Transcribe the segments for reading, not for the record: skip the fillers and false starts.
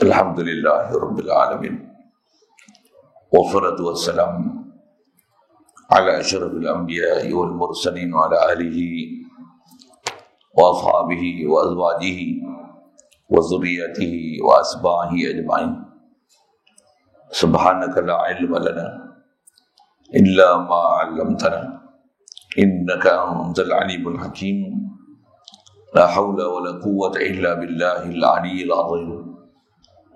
Alhamdulillahi Rabbil Alamin. Wassalatu wassalamu ala asyrafil anbiya'i wal mursalin wa ala alihi wa ashabihi wa azwajihi wa zurriyatihi wa asbahihi ajma'in. Subhanaka la ilma lana illa ma 'allamtana innaka antal alimul hakim. La haula wa la quwwata illa billahil aliyyil azim.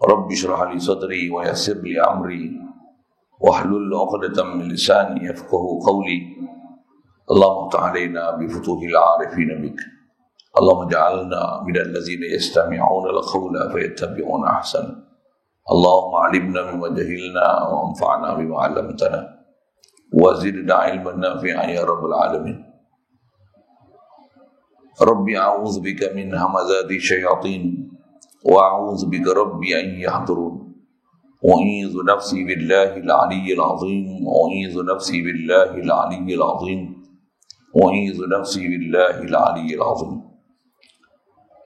Rabbi shrah li sadri wa yassir li amri wahlul 'uqdatam min lisani yafqahu qawli. Allahumma ta'alaina bi futuhil 'arifin bik. Allahumma ja'alna minal ladzina yastami'una al-qawla fayattabi'una ahsana. Allahumma 'allimna mimma jahilna wa anfa'na bima 'allamtana wa zidna 'ilman nafi'an ya rabbal alamin. Rabbi a'udzu bika min hamazati syayatin wa a'udzu bika rabbi an yahdurun. أعيذ نفسي بالله العلي العظيم أعيذ نفسي بالله العلي العظيم أعيذ نفسي بالله العلي العظيم.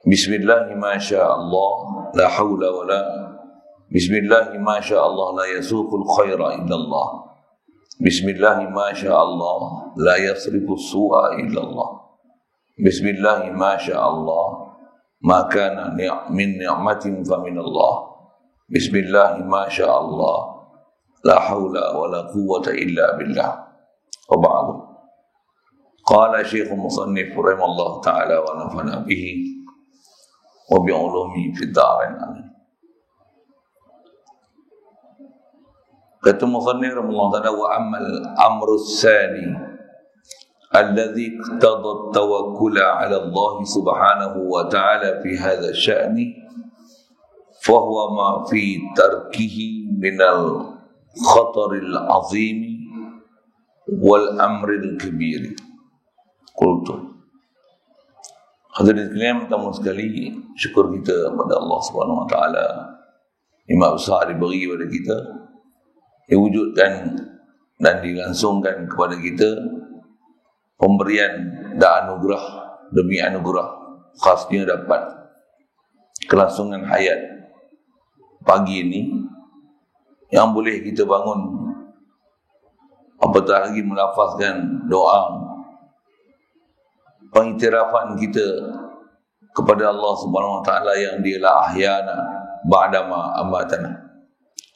بسم الله ما شاء الله لا حول ولا بسم الله ما شاء الله لا يسوق الخير إلا الله. بسم الله ما شاء الله لا يصرف السوء إلا الله. بسم الله ما شاء الله ما كان من نعمة فمن الله. Bismillah ma sya Allah la hawla wa la quwwata illa billah. Wa ba'du. Qala Syekh Musannif rahimallahu ta'ala wa nafa'ana bihi wa bi'ulumi fid dharain amin. Kata Musannif rahimallahu ta'ala, wa ammal amru tsani alladhi iqtada tawakkula 'ala Allah subhanahu wa ta'ala fi hadha sya'ni فهو ما في تركه من الخطر العظيم والأمر الكبير. قلت hadirin sekalian, pertama sekali syukur kita kepada Allah Subhanahu wa taala, nikmat besar diberi kepada kita, diwujudkan dan dilangsungkan kepada kita pemberian dan anugerah demi anugerah, khasnya dapat kelangsungan hayat pagi ini yang boleh kita bangun, apatah lagi melafazkan doa pengiktirafan kita kepada Allah Subhanahu wa taala yang dialah ahyana ba'dama amatana.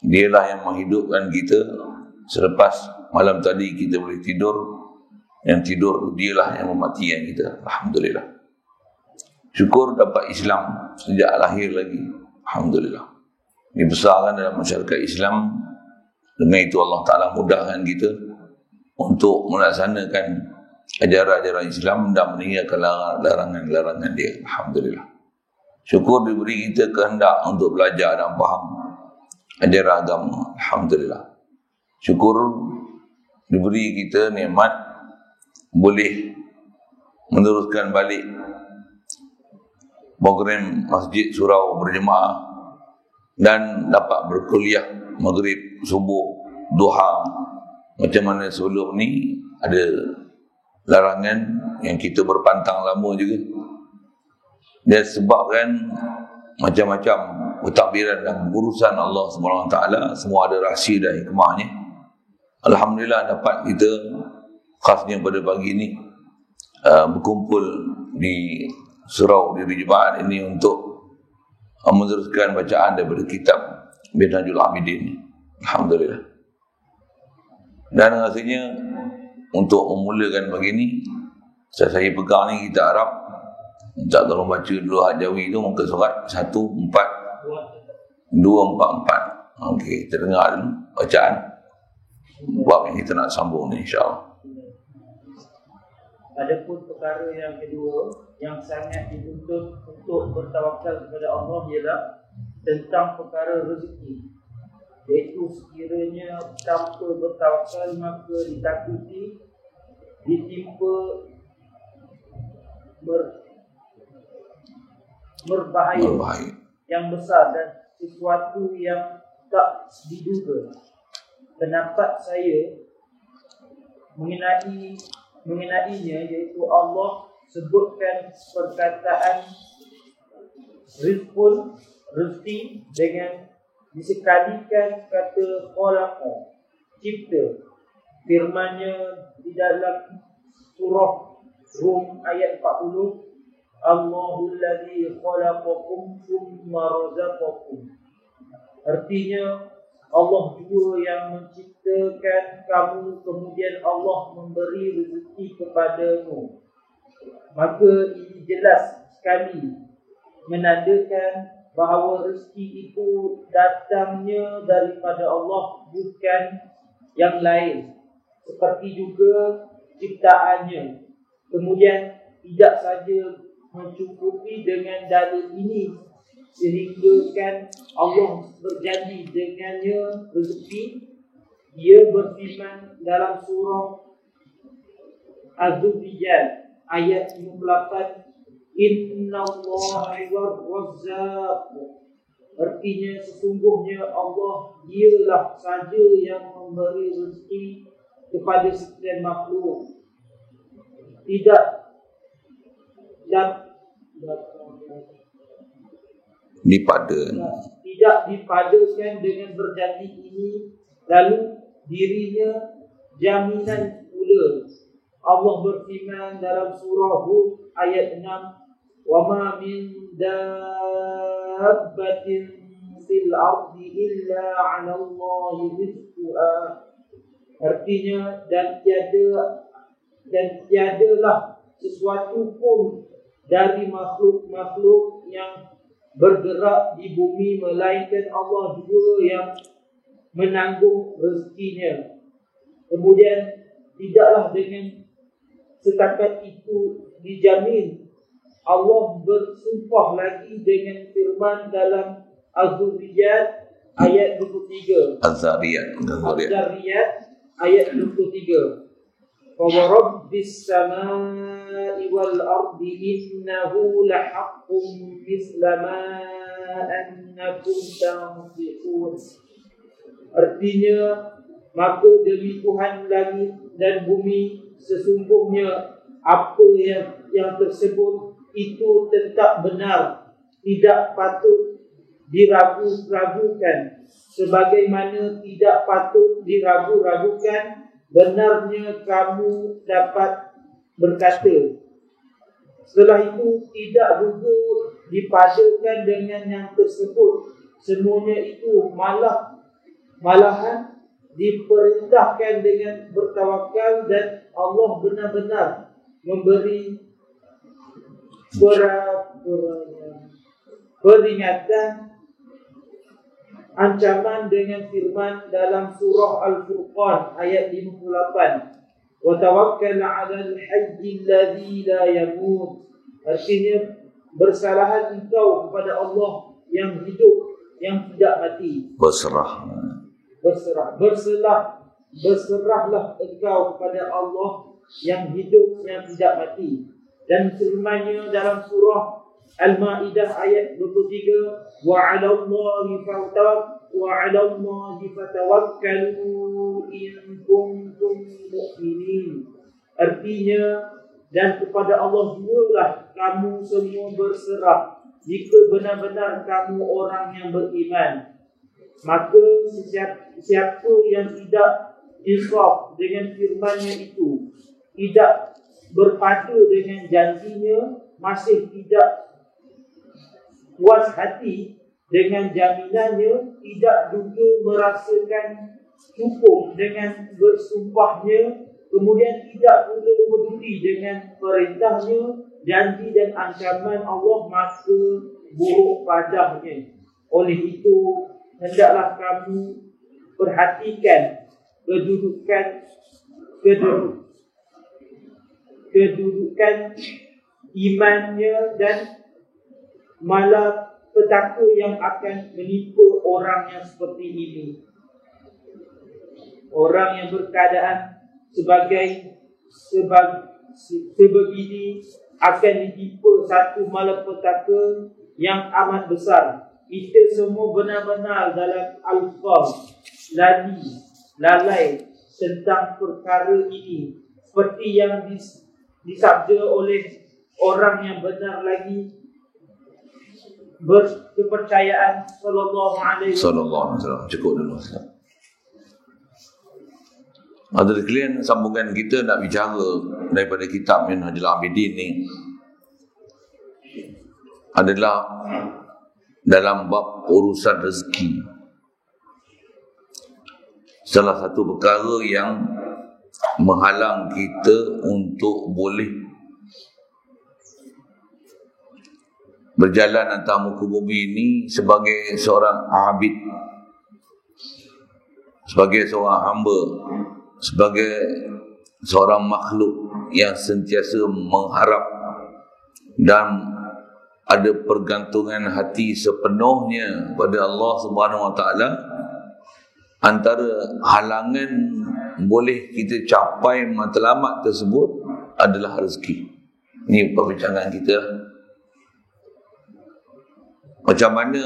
Dialah yang menghidupkan kita selepas malam tadi kita boleh tidur. Yang tidur dialah yang mematikan kita. Alhamdulillah. Syukur dapat Islam sejak lahir lagi. Alhamdulillah. Dibesarkan dalam masyarakat Islam. Dengan itu Allah Ta'ala mudahkan kita untuk melaksanakan ajaran-ajaran Islam dan meninggalkan larangan-larangan dia. Alhamdulillah. Syukur diberi kita kehendak untuk belajar dan faham ajaran agama. Alhamdulillah. Syukur diberi kita nikmat boleh meneruskan balik program Masjid Surau berjemaah dan dapat berkuliah maghrib, subuh, duha. Macam mana sebelum ni ada larangan yang kita berpantang lama juga. Dia sebabkan macam-macam pentadbiran dan urusan Allah SWT, semua ada rahsia dan hikmahnya. Alhamdulillah dapat kita khasnya pada pagi ini berkumpul di surau di Jemaat ini untuk meneruskan bacaan daripada kitab Minhajul Abidin. Alhamdulillah. Dan rasanya untuk memulakan begini, saya pegang ni kitab Arab. Minta tolong baca dulu hak Jawi tu, muka surat 14244. Okey, kita dengar dulu bacaan bab yang kita nak sambung ni, insya-Allah. Adapun perkara yang kedua yang sangat dituntut untuk bertawakal kepada Allah ialah tentang perkara rezeki, iaitu sekiranya tanpa bertawakal maka ditakuti ditimpa berbahaya yang besar dan sesuatu yang tak diduga. Pendapat saya mengenainya iaitu Allah sebutkan perkataan rizqun rezeki dengan disekalikan kata khalaqa, cipta. Firman-Nya di dalam surah Rum ayat 40, Allahul ladzi khalaqakum tsumma razaqakum. Artinya Allah juga yang menciptakan kamu, kemudian Allah memberi rezeki kepadamu. Maka ini jelas sekali menandakan bahawa rezeki itu datangnya daripada Allah, bukan yang lain. Seperti juga ciptaannya. Kemudian tidak saja mencukupi dengan dalil ini, sehingga kan Allah berjanji dengannya rezeki. Dia berfirman dalam surah Az-Zurriyat ayat 58, Innallaha war-razzaq. Artinya sesungguhnya Allah dialah saja yang memberi rezeki kepada sekalian makhluk. Tidak dipadakan dengan berjanji ini, lalu dirinya jaminan pula. Allah berfirman dalam surah Hud ayat 6, wa ma min dabbatin fil ardi illa 'ala Allahi rizquha. Artinya dan tiadalah sesuatu pun dari makhluk-makhluk yang bergerak di bumi melainkan Allah juga yang menanggung rezekinya. Kemudian tidaklah dengan setakat itu dijamin. Allah bersumpah lagi dengan firman dalam Az-Zurriyat ayat 23. Az-Zariyat ayat 23. فَوَرَبِّ السَّمَاءِ وَالْأَرْضِ إِنَّهُ لَحَقٌّ مِثْلَ مَا أَنَّكُمْ تَنطِقُونَ. Artinya, maka demi Tuhan langit dan bumi, sesungguhnya apa yang tersebut itu tetap benar, tidak patut diragu-ragukan. Sebagaimana tidak patut diragu-ragukan benarnya kamu dapat berkata. Setelah itu tidak juga dipadakan dengan yang tersebut. Semuanya itu malahan diperintahkan dengan bertawakal, dan Allah benar-benar memberi peringatan, ancaman dengan firman dalam surah Al-Furqan ayat 58, wa tawakkal 'alal hayyil ladzi la yamut. Artinya bersalahan engkau kepada Allah yang hidup, yang tidak mati. Berserahlah engkau kepada Allah yang hidup, yang tidak mati. Dan firman-Nya dalam surah Al-Ma'idah ayat 23, wa 'alallahi fatawakkalu in kuntum mu'minin. Artinya, dan kepada Allah jugalah kamu semua berserah jika benar-benar kamu orang yang beriman. Maka siapa yang tidak insaf dengan firman-Nya itu, tidak berpadu dengan janjinya, masih tidak puas hati dengan jaminannya, tidak juga merasakan cukup dengan bersumpahnya, kemudian tidak pula peduli dengan perintahnya, janji dan ancaman Allah, maka buruk padamnya. Oleh itu, hendaklah kamu perhatikan kedudukan imannya dan malapetaka yang akan menimpa orang yang seperti ini. Orang yang berkeadaan sebegini akan ditimpa satu malapetaka yang amat besar. Kita semua benar-benar dalam al-faz, lalai tentang perkara ini. Seperti yang disabda oleh orang yang benar lagi, berkepercayaan sallallahu alaihi Sallallahu alaihi wasallam. Cukup dulu. Ada kalian sambungan kita nak bicara daripada kitab Minhajul Abidin ni adalah dalam bab urusan rezeki. Salah satu perkara yang menghalang kita untuk boleh berjalan atas muka bumi ini sebagai seorang abid, sebagai seorang hamba, sebagai seorang makhluk yang sentiasa mengharap dan ada pergantungan hati sepenuhnya pada Allah Subhanahu Wa Taala. Antara halangan boleh kita capai matlamat tersebut adalah rezeki. Ini perbincangan kita. Macam mana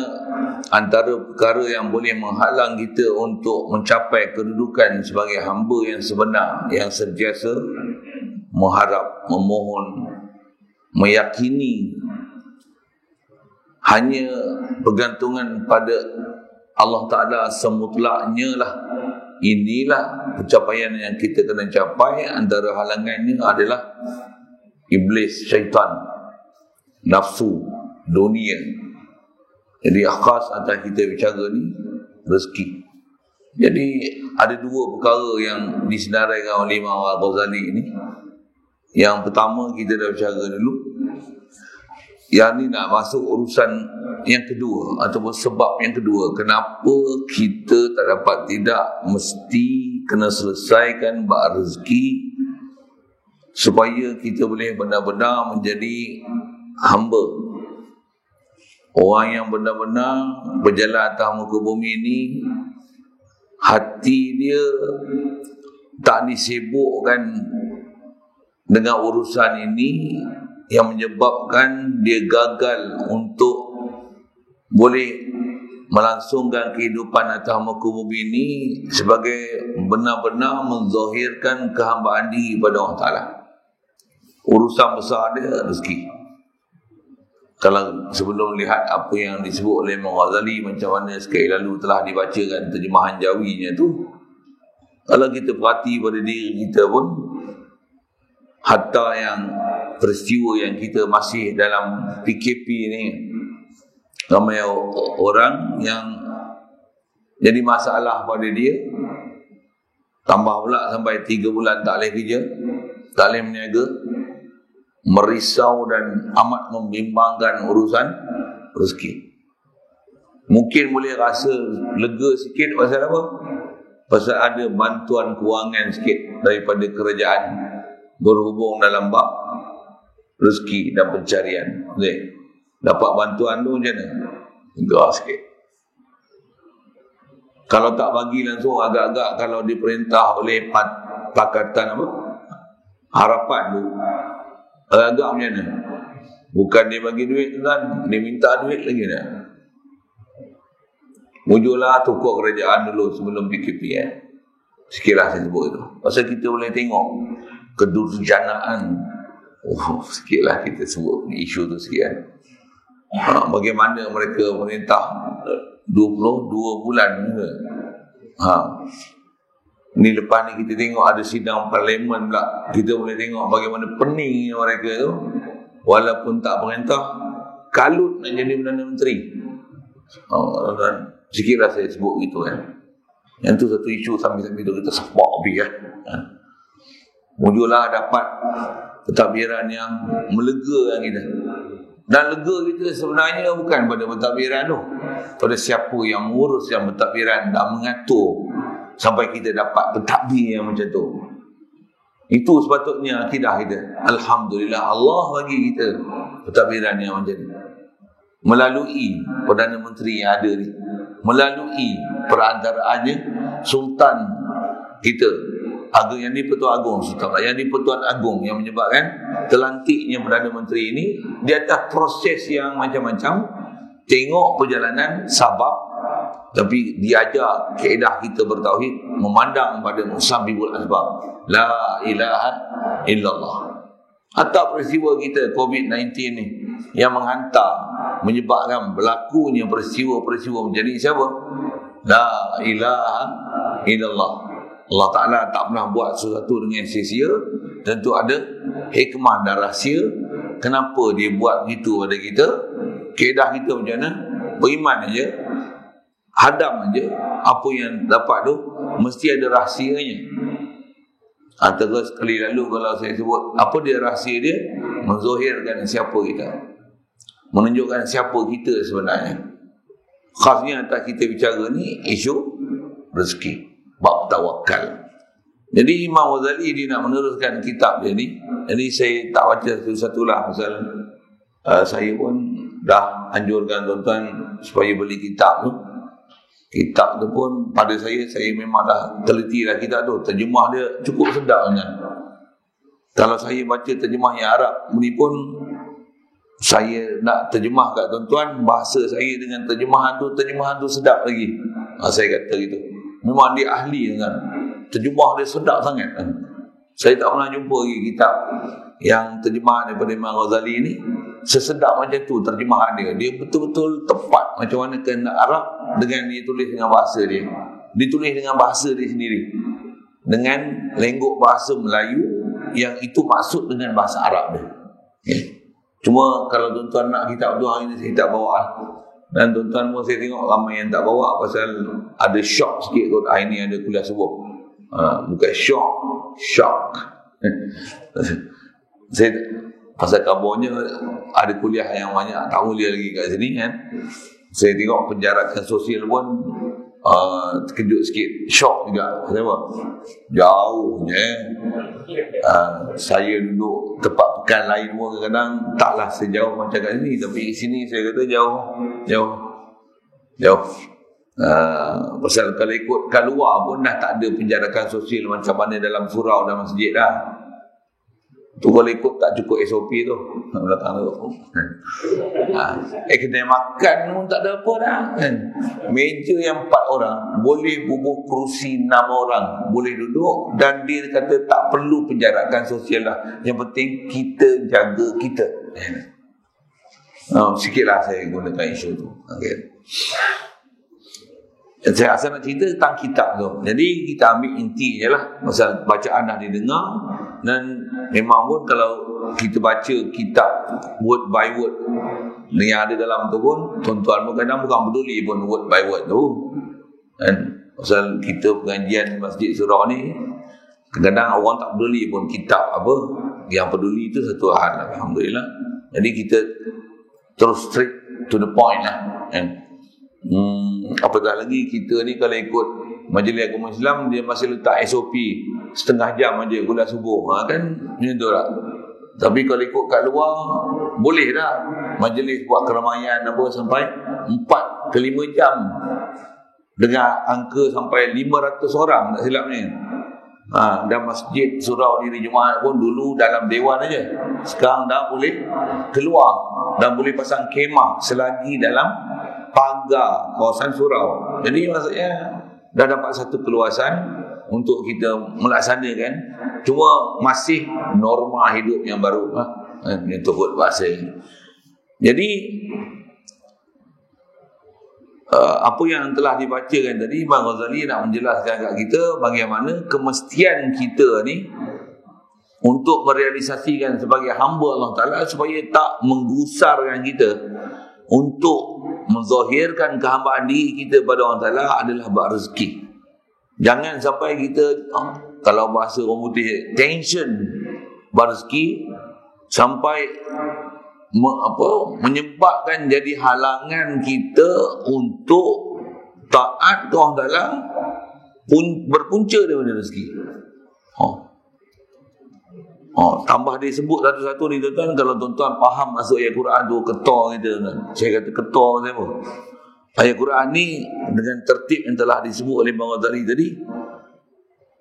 antara perkara yang boleh menghalang kita untuk mencapai kedudukan sebagai hamba yang sebenar, yang sentiasa mengharap, memohon, meyakini hanya bergantungan pada Allah Ta'ala semutlaknya lah. Inilah pencapaian yang kita kena capai. Antara halangannya adalah iblis, syaitan, nafsu, dunia. Jadi khas atas kita bicara ni rezeki. Jadi ada dua perkara yang disenaraikan oleh Imam Al-Ghazali ini. Yang pertama kita dah bicara dulu. Yang ni nak masuk urusan yang kedua ataupun sebab yang kedua. Kenapa kita tak dapat tidak mesti kena selesaikan bab rezeki supaya kita boleh benar-benar menjadi hamba. Orang yang benar-benar berjalan atas muka bumi ini, hati dia tak disibukkan dengan urusan ini yang menyebabkan dia gagal untuk boleh melangsungkan kehidupan atas muka bumi ini sebagai benar-benar menzahirkan kehambaan diri kepada Allah Ta'ala. Urusan besar dia rezeki. Kalau sebelum lihat apa yang disebut oleh Imam Ghazali, macam mana sekali lalu telah dibacakan terjemahan Jawinya tu, kalau kita perhati pada diri kita pun, hatta yang peristiwa yang kita masih dalam PKP ni, ramai orang yang jadi masalah pada dia, tambah pula sampai 3 bulan tak boleh kerja, tak boleh berniaga, merisau dan amat membimbangkan urusan rezeki. Mungkin boleh rasa lega sikit pasal apa? Pasal ada bantuan kewangan sikit daripada kerajaan berhubung dalam bab rezeki dan pencarian. Dapat bantuan tu macam mana? Lega sikit. Kalau tak bagi langsung, agak-agak kalau diperintah oleh Pakatan apa? Harapan tu, agak-agak macam mana? Bukan dia bagi duit kan, dia minta duit lagi dah. Mujurlah tukar kerajaan dulu sebelum PKP Sikitlah saya sebut itu. Pasal kita boleh tengok kedurjanaan. Sikitlah kita sebut isu tu sikit bagaimana mereka merintah 22 bulan ke. Ni lepas ni kita tengok ada sidang parlimen pula. Kita boleh tengok bagaimana peningnya mereka tu. Walaupun tak perintah, kalut nak jadi Perdana Menteri. Sikitlah saya sebut gitu Yang tu satu isu sambil-sambil tu kita sepak habis Mujurlah dapat pentadbiran yang melegakan kita. Dan lega kita sebenarnya bukan pada pentadbiran tu, pada siapa yang mengurus yang pentadbiran dan mengatur sampai kita dapat pentadbir yang macam tu. Itu sepatutnya akidah kita. Alhamdulillah Allah bagi kita pentadbiran yang macam ni, melalui Perdana Menteri yang ada ni, melalui perantaraannya Sultan kita yang ni Pertuan Agong Sultan, yang ni Pertuan Agong, yang menyebabkan terlantiknya Perdana Menteri ini di atas proses yang macam-macam. Tengok perjalanan sabab, tapi diajar kaedah kita bertauhid, memandang pada musabbibul asbab, la ilaha illallah. Hatta peristiwa kita COVID-19 ni yang menghantar menyebabkan berlakunya peristiwa-peristiwa menjadi siapa? La ilaha illallah. Allah Ta'ala tak pernah buat sesuatu dengan sia-sia. Tentu ada hikmah dan rahsia kenapa dia buat begitu pada kita. Kaedah kita macam mana? Beriman aja, hadam aja. Apa yang dapat tu mesti ada rahsianya. Terus sekali lalu kalau saya sebut apa dia rahsia dia, menzohirkan siapa kita, menunjukkan siapa kita sebenarnya. Khasnya atas kita bicara ni isu rezeki, bab tawakal. Jadi Imam Ghazali dia nak meneruskan kitab dia ni. Jadi saya tak baca satu-satu lah pasal saya pun dah anjurkan tuan-tuan supaya beli kitab tu. Kitab tu pun pada saya memang dah teliti dah kitab tu. Terjemah dia cukup sedap kan. Kalau saya baca terjemah yang Arab ni pun, saya nak terjemah kat tuan-tuan, bahasa saya dengan terjemahan tu sedap lagi. Saya kata gitu. Memang dia ahli kan. Terjemah dia sedap sangat kan. Saya tak pernah jumpa lagi kitab yang terjemahan daripada Imam Ghazali ni sesedap macam tu terjemahan dia. Dia betul-betul tepat macam mana kena Arab dengan dia tulis dengan bahasa dia. Ditulis dengan bahasa dia sendiri. Dengan lenggok bahasa Melayu yang itu maksud dengan bahasa Arab dia. Okay. Cuma kalau tuan-tuan nak kitab tu hari ni saya tak bawa lah. Dan tuan-tuan pun saya tengok ramai yang tak bawa pasal ada shock sikit kot. Hari ni ada kuliah subuh. Bukan shock. Saya pasal kabarnya ada kuliah yang banyak tak mulia lagi kat sini kan. Saya tengok penjarakan sosial pun terkejut sikit, shock juga. Kenapa? Jauhnya saya duduk tempat pekan lain pun kadang-kadang taklah sejauh macam kat sini, tapi sini saya kata jauh. Pasal kalau ikut kat luar pun dah tak ada penjarakan sosial macam mana dalam surau dan masjid dah. Tu kalau ikut tak cukup SOP tu. Kedai makan pun tak ada apa dah kan. Meja yang 4 orang boleh bubuh kerusi 6 orang boleh duduk, dan dia kata tak perlu penjarakan sosial lah. Yang penting kita jaga kita. Sikitlah saya gunakan isu tu. Okay. Saya asal nak cerita tentang kitab tu. Jadi kita ambil inti je lah. Pasal bacaan dah didengar. Dan memang pun kalau kita baca kitab word by word yang ada dalam tu pun, tuan-tuan pun kadang bukan peduli pun word by word tu. Dan pasal kita pengajian Masjid Surau ni, kadang-kadang orang tak peduli pun kitab apa. Yang peduli itu satu hal, alhamdulillah. Jadi kita terus straight to the point lah. Apatah lagi kita ni kalau ikut Majlis Agama Islam, dia masih letak SOP setengah jam aja kuliah subuh kan, macam tu lah. Tapi kalau ikut kat luar boleh dah majlis buat keramaian apa sampai 4 ke 5 jam dengan angka sampai 500 orang tak silap ni. Dan Masjid Surau Diri Jumaat pun dulu dalam dewan aja, sekarang dah boleh keluar dan boleh pasang kemah selagi dalam pagar kawasan surau. Jadi maksudnya dah dapat satu keluasan untuk kita melaksanakan. Cuma masih norma hidup yang baru yang turut bahasa. Jadi apa yang telah dibacakan tadi, Imam Ghazali nak menjelaskan kat kita bagaimana kemestian kita ni untuk merealisasikan sebagai hamba Allah Ta'ala supaya tak menggusarkan kita untuk menzahirkan kehambaan diri kita pada Allah Ta'ala adalah bab rezeki. Jangan sampai kita, kalau bahasa orang putih, tension bab rezeki sampai menyebabkan jadi halangan kita untuk taat ke Allah Ta'ala berpunca daripada rezeki. Tambah dia sebut satu-satu ni tuan-tuan. Kalau tuan-tuan faham masuk ayat Quran tu, ketor kita kan. Saya kata ketor siapa? Ayat Quran ni dengan tertib yang telah disebut oleh Imam Ghazali tadi,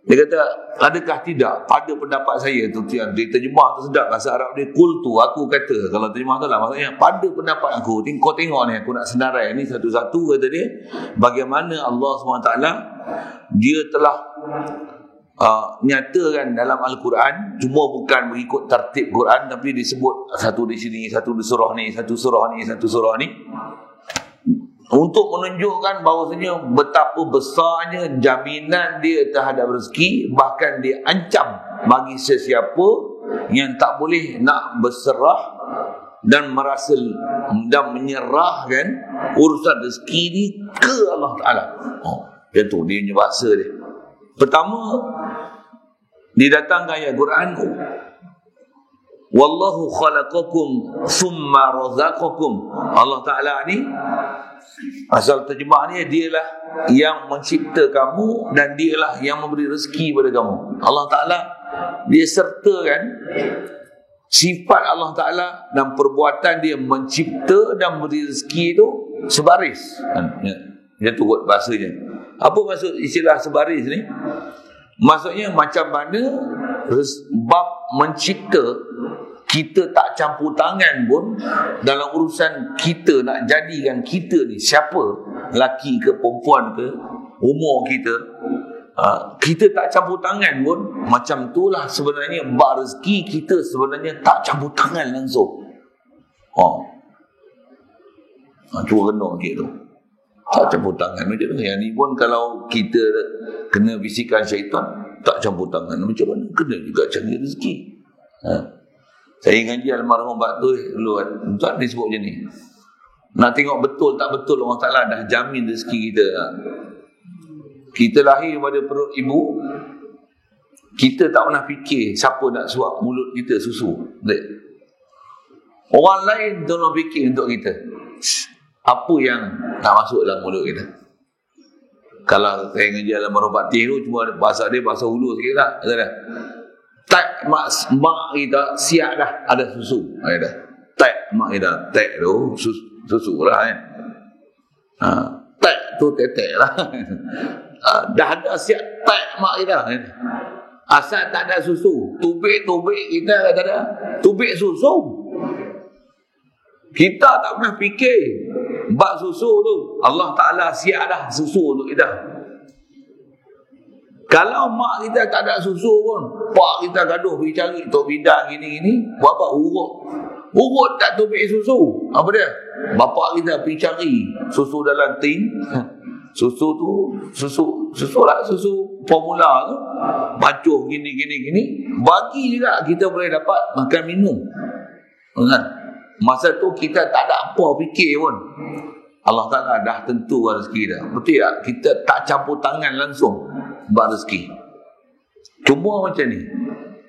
dia kata, adakah tidak pada pendapat saya tu yang dia terjemah tu sedap bahasa Arab dia, qultu, aku kata. Kalau terjemah tu lah maksudnya pada pendapat aku. Kau tengok ni, aku nak senarai ni satu-satu, kata dia, bagaimana Allah SWT dia telah nyatakan dalam Al-Quran, cuma bukan mengikut tertib Quran, tapi disebut satu di sini, satu di surah ni, satu surah ni, satu surah ni, untuk menunjukkan bahawasanya betapa besarnya jaminan dia terhadap rezeki. Bahkan dia ancam bagi sesiapa yang tak boleh nak berserah dan merasa dan menyerahkan urusan rezeki ni ke Allah Ta'ala. Dia tu, dia punya bahasa dia. Pertama, didatangkan ayat Quran, wallahu khalaqakum thumma razaqakum. Allah Ta'ala ni, asal terjemah ni, dialah yang mencipta kamu dan dialah yang memberi rezeki pada kamu. Allah Ta'ala, dia sertakan sifat Allah Ta'ala dan perbuatan dia mencipta dan memberi rezeki itu sebaris. Dia tu buat bahasanya. Apa maksud istilah sebaris ni? Maksudnya macam mana bab mencipta, kita tak campur tangan pun dalam urusan kita nak jadikan kita ni siapa, laki ke perempuan ke, umur kita, kita tak campur tangan pun. Macam itulah sebenarnya bab rezeki kita sebenarnya tak campur tangan langsung. Tu kena gitu, tak campur tangan. Macam mana yang ni pun, kalau kita kena bisikan syaitan, tak campur tangan, macam mana kena juga cari rezeki. Saya ngaji almarhum Pak tu dulu, tak disebut macam ni. Nak tengok betul tak betul Allah Ta'ala dah jamin rezeki kita. Kita lahir pada perut ibu, kita tak pernah fikir siapa nak suap mulut kita susu. Orang lain tolong fikir untuk kita apa yang nak masuk dalam mulut kita. Kalau saya ngaji almarhum Pak Tih tu, cuma bahasa dia bahasa hulu sikit lah. Tak mak kita siap dah ada susu. Dah. Tak mak kita, tak tu susu lah kan. Tak tu tetek lah. Dah ada siap tak mak kita kan. Asal tak ada susu, tubik kita tak ada. Tubik susu. Kita tak pernah fikir bab susu tu. Allah Ta'ala siap dah susu untuk kita. Kalau mak kita tak ada susu pun, pak kita gaduh pergi cari tok bidang gini-gini, buat apa? Urut tak tubik susu. Apa dia? Bapak kita pergi cari susu dalam tin. Susu tu, susu lah, susu formula tu. Bacuh gini. Bagi juga kita boleh dapat makan minum. Masa tu kita tak ada apa fikir pun. Allah Ta'ala dah tentu rezeki dah. Betul tak? Kita tak campur tangan langsung bab rezeki. Cuma macam ni,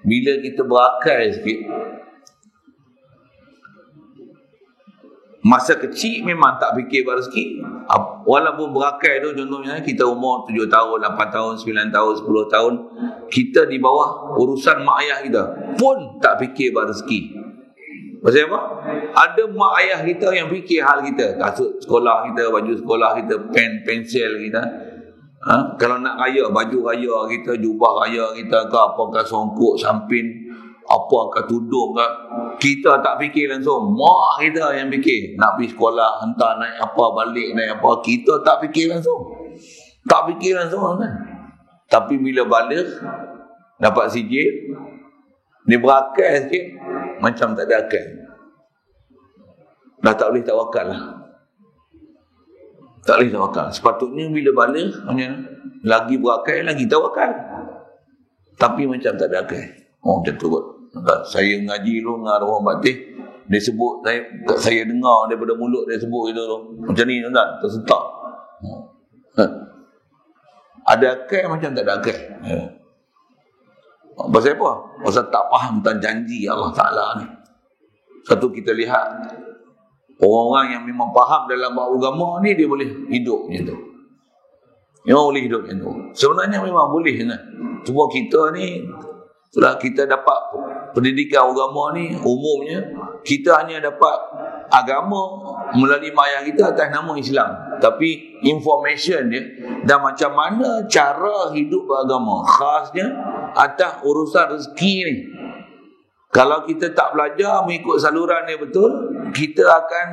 bila kita berakal sikit, masa kecil memang tak fikir bab rezeki. Walaupun berakal tu, contohnya kita umur 7 tahun, 8 tahun, 9 tahun, 10 tahun, kita di bawah urusan mak ayah kita pun tak fikir bab rezeki. Pasal apa? Ada mak ayah kita yang fikir hal kita, kasut sekolah kita, baju sekolah kita, pen, pensel kita. Kalau nak raya, baju raya kita, jubah raya kita ke, apakah songkok, sampin, apakah tudung ke, kita tak fikir langsung. Mak kita yang fikir. Nak pergi sekolah, hantar naik apa, balik naik apa, kita tak fikir langsung. Tak fikir langsung kan. Tapi bila balik, dapat sijil, dia berakal sikit, macam tak ada akal. Dah tak boleh tawakal lah. Tak boleh tawakal. Sepatutnya bila balik, lagi berakal, lagi tawakal. Tapi macam tak ada akal. Macam tu kot. Saya ngaji dulu dengan Arwah Pak Tih, dia sebut, saya dengar daripada mulut dia sebut itu tu. Macam ni tuan, tersentak. Ada akal macam tak ada akal. Pasal apa? Pasal tak faham tentang janji Allah Ta'ala ni. Satu, kita lihat orang-orang yang memang faham dalam bab agama ni, dia boleh hidup macam tu. Memang boleh hidup macam tu. Sebenarnya memang boleh kan. Cuma kita ni, setelah kita dapat pendidikan agama ni, umumnya kita hanya dapat agama melalui mayah kita atas nama Islam. Tapi information dia dan macam mana cara hidup beragama, khasnya atas urusan rezeki ni, kalau kita tak belajar mengikut saluran ni betul, kita akan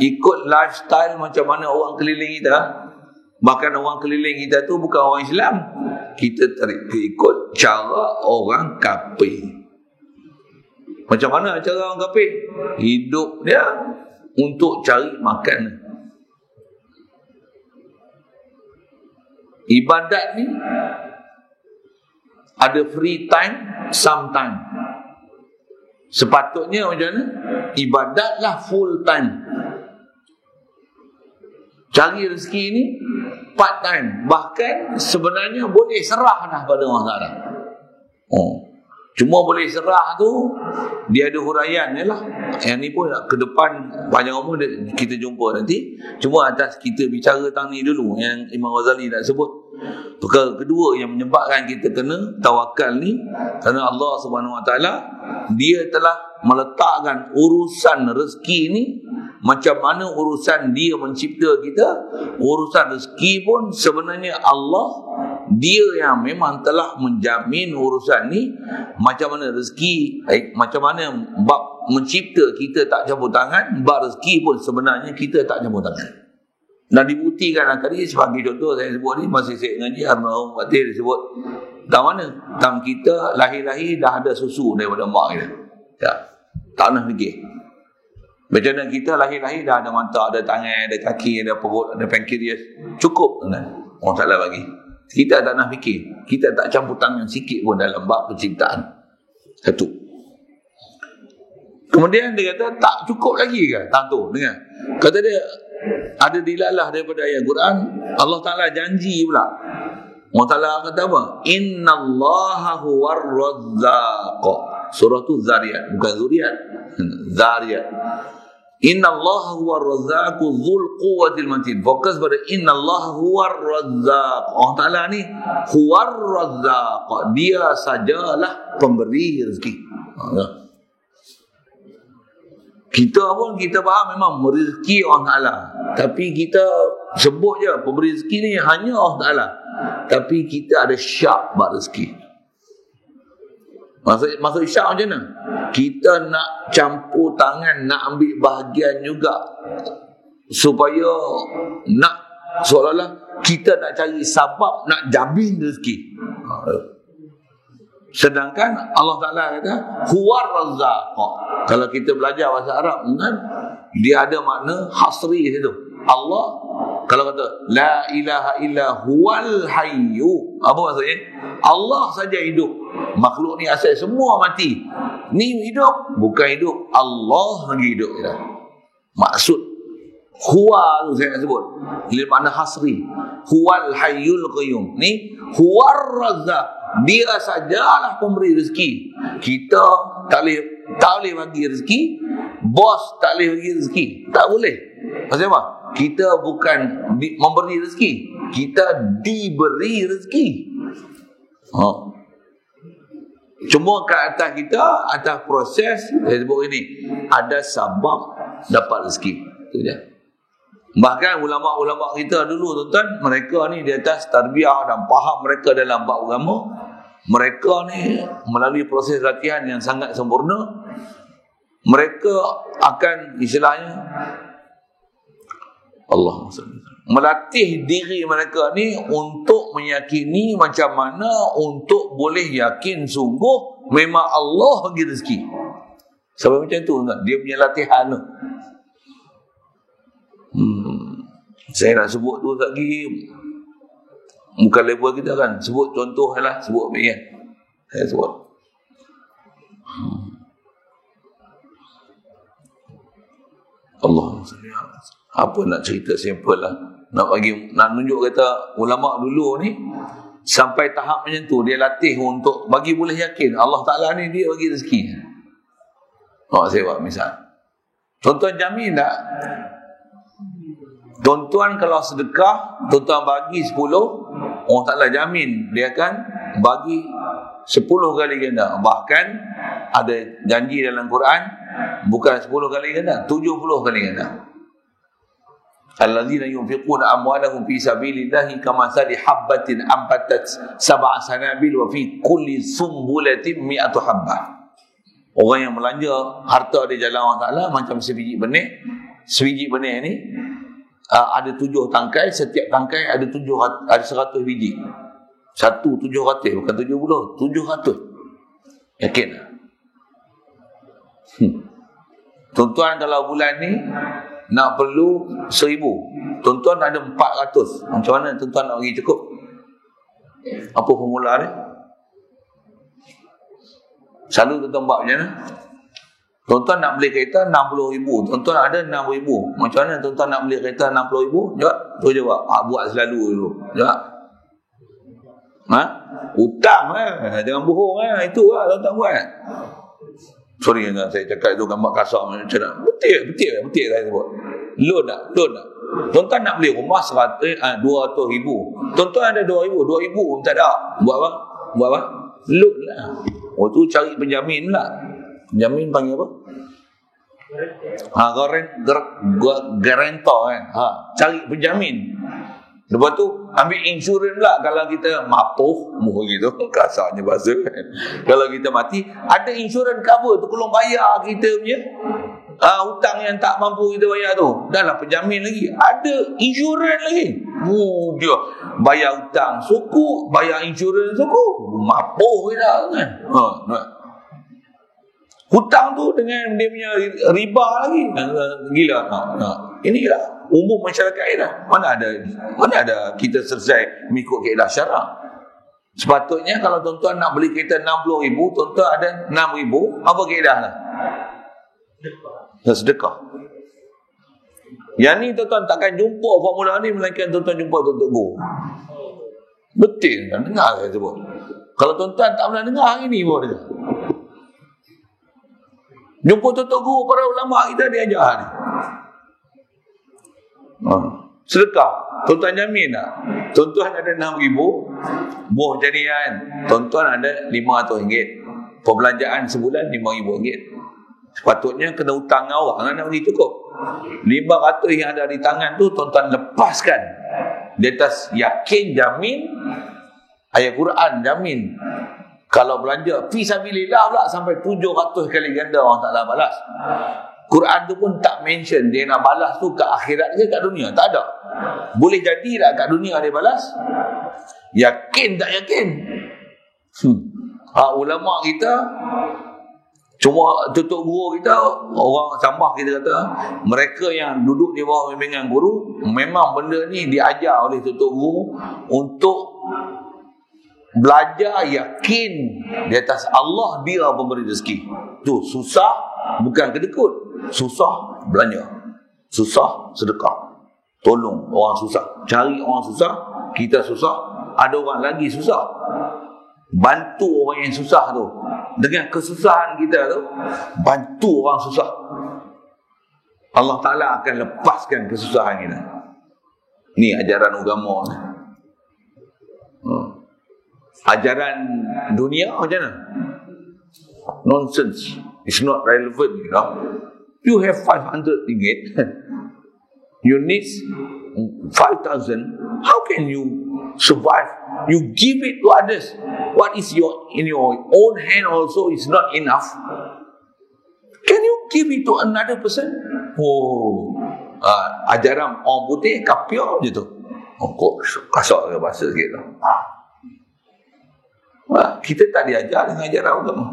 ikut lifestyle macam mana orang keliling kita. Bahkan orang keliling kita tu bukan orang Islam. Kita ikut cara orang kafir. Macam mana cara orang kafir? Hidup dia untuk cari makan. Ibadat ni ada free time, sometime. Sepatutnya macam mana? Ibadatlah full time. Cari rezeki ni part time. Bahkan sebenarnya boleh serah dah pada Allah Ta'ala. Cuma boleh serah tu dia ada huraian je lah. Yang ni pun ke depan panjang umur kita jumpa nanti. Cuma atas kita bicara tentang ni dulu yang Imam Ghazali nak sebut. Perkara kedua yang menyebabkan kita kena tawakal ni, kerana Allah Subhanahu Wa Taala dia telah meletakkan urusan rezeki ni macam mana urusan dia mencipta kita, urusan rezeki pun sebenarnya Allah dia yang memang telah menjamin urusan ni. Macam mana rezeki, macam mana bab mencipta kita tak campur tangan, bab rezeki pun sebenarnya kita tak campur tangan. Dan dibuktikan tadi sebagai contoh saya sebut ni, masih saya ngaji Armaum Fatir disebut tak mana tam kita lahir-lahir dah ada susu daripada mak kita. Ya. Tak nak fikir. Macam mana kita lahir-lahir dah ada mata, ada tangan, ada kaki, ada perut, ada pankreas. Cukup kan? Allah Ta'ala bagi. Kita tak nak fikir. Kita tak campur tangan sikit pun dalam bab penciptaan. Satu. Kemudian dia kata tak cukup lagi ke? Tak tu, dengar. Kata dia ada dilalah daripada ayat Quran. Allah Ta'ala janji pula. Allah Ta'ala kata apa? Innallaha huwar razzaq. Surah tu Zariyat, bukan Zuriyat. Zariyat. Innallaha huwar razzaq dzul quwwatil matin. Fokus pada innallaha huwar razzaq. Allah Ta'ala ni huwar razzaq. Dia sajalah pemberi rezeki. Kita pun kita faham memang rezeki Allah Ta'ala. Tapi kita sebut je pemberi rezeki ni hanya Allah Ta'ala. Tapi kita ada syak buat rezeki. Maksud syak macam mana? Kita nak campur tangan, nak ambil bahagian juga. Supaya nak seolah-olah kita nak cari sabab nak jamin rezeki. Sedangkan Allah Ta'ala kata huwar razzaq. Kalau kita belajar bahasa Arab kan, dia ada makna hasri situ. Allah kalau kata la ilaha illa huwal hayyu, apa maksudnya? Allah saja hidup. Makhluk ni asal semua mati. Ni hidup, bukan hidup. Allah lagi hidup. Maksud huwa tu saya nak sebut. Dia makna hasri. Huwal hayyul qayyum. Ni huwar razzaq. Dia sajalah pemberi rezeki. Kita tak boleh bagi rezeki. Bos tak boleh bagi rezeki. Tak boleh. Maksudnya apa? Kita bukan memberi rezeki. Kita diberi rezeki. Cuma ke atas kita, atas proses, saya sebut ini, ada sebab dapat rezeki. Itu dia. Bahkan ulama-ulama kita dulu tuan-tuan, mereka ni di atas tarbiyah dan faham mereka dalam bab agama, mereka ni melalui proses latihan yang sangat sempurna, mereka akan istilahnya Allah melatih diri mereka ni untuk meyakini macam mana untuk boleh yakin sungguh memang Allah bagi rezeki. Sebab macam tu tuan, dia punya latihan tu. Saya nak sebut tu lagi bukan level kita kan. Sebut contoh lah, sebut baik kan. Saya sebut. Allah. Apa nak cerita simple lah. Nak nunjuk kata ulama dulu ni sampai tahap macam tu, dia latih untuk bagi boleh yakin Allah Ta'ala ni dia bagi rezeki. Saya buat misal. Tuan-tuan jamin tak? Tuan-tuan kalau sedekah, tuan-tuan bagi 10, Allah Ta'ala jamin dia akan bagi 10 kali ganda. Bahkan ada janji dalam Quran, bukan 10 kali ganda, 70 kali ganda. Alladzina yunfiquna amwalahum fi sabilillahi kamathali habbatin ambatat sab'a sanabil wa fi kulli sumbulatin mi'atu habbah. Orang yang belanja harta di jalan Allah Ta'ala macam sebiji benih. Sebiji benih ni ada 7 tangkai, setiap tangkai ada 100 biji. 700 bukan 70, 700. Yakin? Tuan-tuan kalau bulan ni nak perlu 1000, tuan-tuan ada 400. Macam mana tuan-tuan nak bagi cukup? Apa formula ni? Selalu tuan-tuan buat macam mana? Tuan-tuan nak beli kereta 60,000, tuan-tuan ada 6,000. Macam mana tuan-tuan nak beli kereta 60,000? Jawab. Tu jawab. Buat selalu dulu. Jawab. Hutang jangan bohong itu tuan-tuan buat. Sorry saya cakap itu gambar kasar macam mana. Betul saya sebut. Loan tak? Tuan-tuan nak beli rumah 200,000. Tuan-tuan ada 2,000 tak ada. Buat apa? Loan lah. Tu cari penjamin lah. Penjamin panggil apa? Garantor kan. Cari penjamin. Lepas tu ambil insurans pula kalau kita mapuh gitu, kasarnya bahasa kan. Kalau kita mati, ada insurans cover tu tolong bayar kita punya hutang yang tak mampu kita bayar tu. Dah lah penjamin lagi, ada insurans lagi. Dia bayar hutang suku, bayar insurans suku, mapuh dah kan. Hutang tu dengan dia punya riba lagi. Gila. Inilah umum masyarakat kita. Mana ada kita selesai mengikut kaedah syarak. Sepatutnya kalau tuan-tuan nak beli kereta 60,000, tuan-tuan ada 6,000, apa kaedah lah? Sedekah. Yang ni tuan-tuan takkan jumpa formula ni melainkan tuan-tuan jumpa Tok Guru. Betul kan? Dengar saya sebut. Kalau tuan-tuan tak pernah dengar hari ni pun dia. Jumpa Tok Guru, para ulama kita dia ajar ni. Sedekah. Tuan-tuan jamin tak? Tuan-tuan ada 6,000, buah jadian. Tuan-tuan ada RM500. Perbelanjaan sebulan RM5,000. Sepatutnya kena hutang dengan orang nak bagi cukup. 500 yang ada di tangan tu tuan-tuan lepaskan. Di atas yakin jamin, ayat Quran jamin. Kalau belanja fisabilillah pula sampai 700 kali ganda orang tak nak balas. Quran tu pun tak mention dia nak balas tu kat akhirat ke kat dunia. Tak ada. Boleh jadi tak kat dunia dia balas? Yakin tak yakin? Ulama kita, cuma tutup guru kita, orang Sabah kita kata, mereka yang duduk di bawah bimbingan guru, memang benda ni diajar oleh tutup guru untuk belajar yakin di atas Allah dia pemberi rezeki. Tu susah bukan kedekut, susah belanja, susah sedekah, tolong orang susah, cari orang susah, kita susah, ada orang lagi susah, bantu orang yang susah tu. Dengan kesusahan kita tu, bantu orang susah, Allah Ta'ala akan lepaskan kesusahan kita. Ni ajaran agama ni. Ajaran dunia macam mana? Nonsense. It's not relevant, you know. You have 500 ringgit. You need 5,000. How can you survive? You give it to others. What is in your own hand also is not enough. Can you give it to another person? Ajaran orang putih kapior je tu. Kok kasar ke bahasa sikit tu. Kita tak diajar dengan ajaran agama.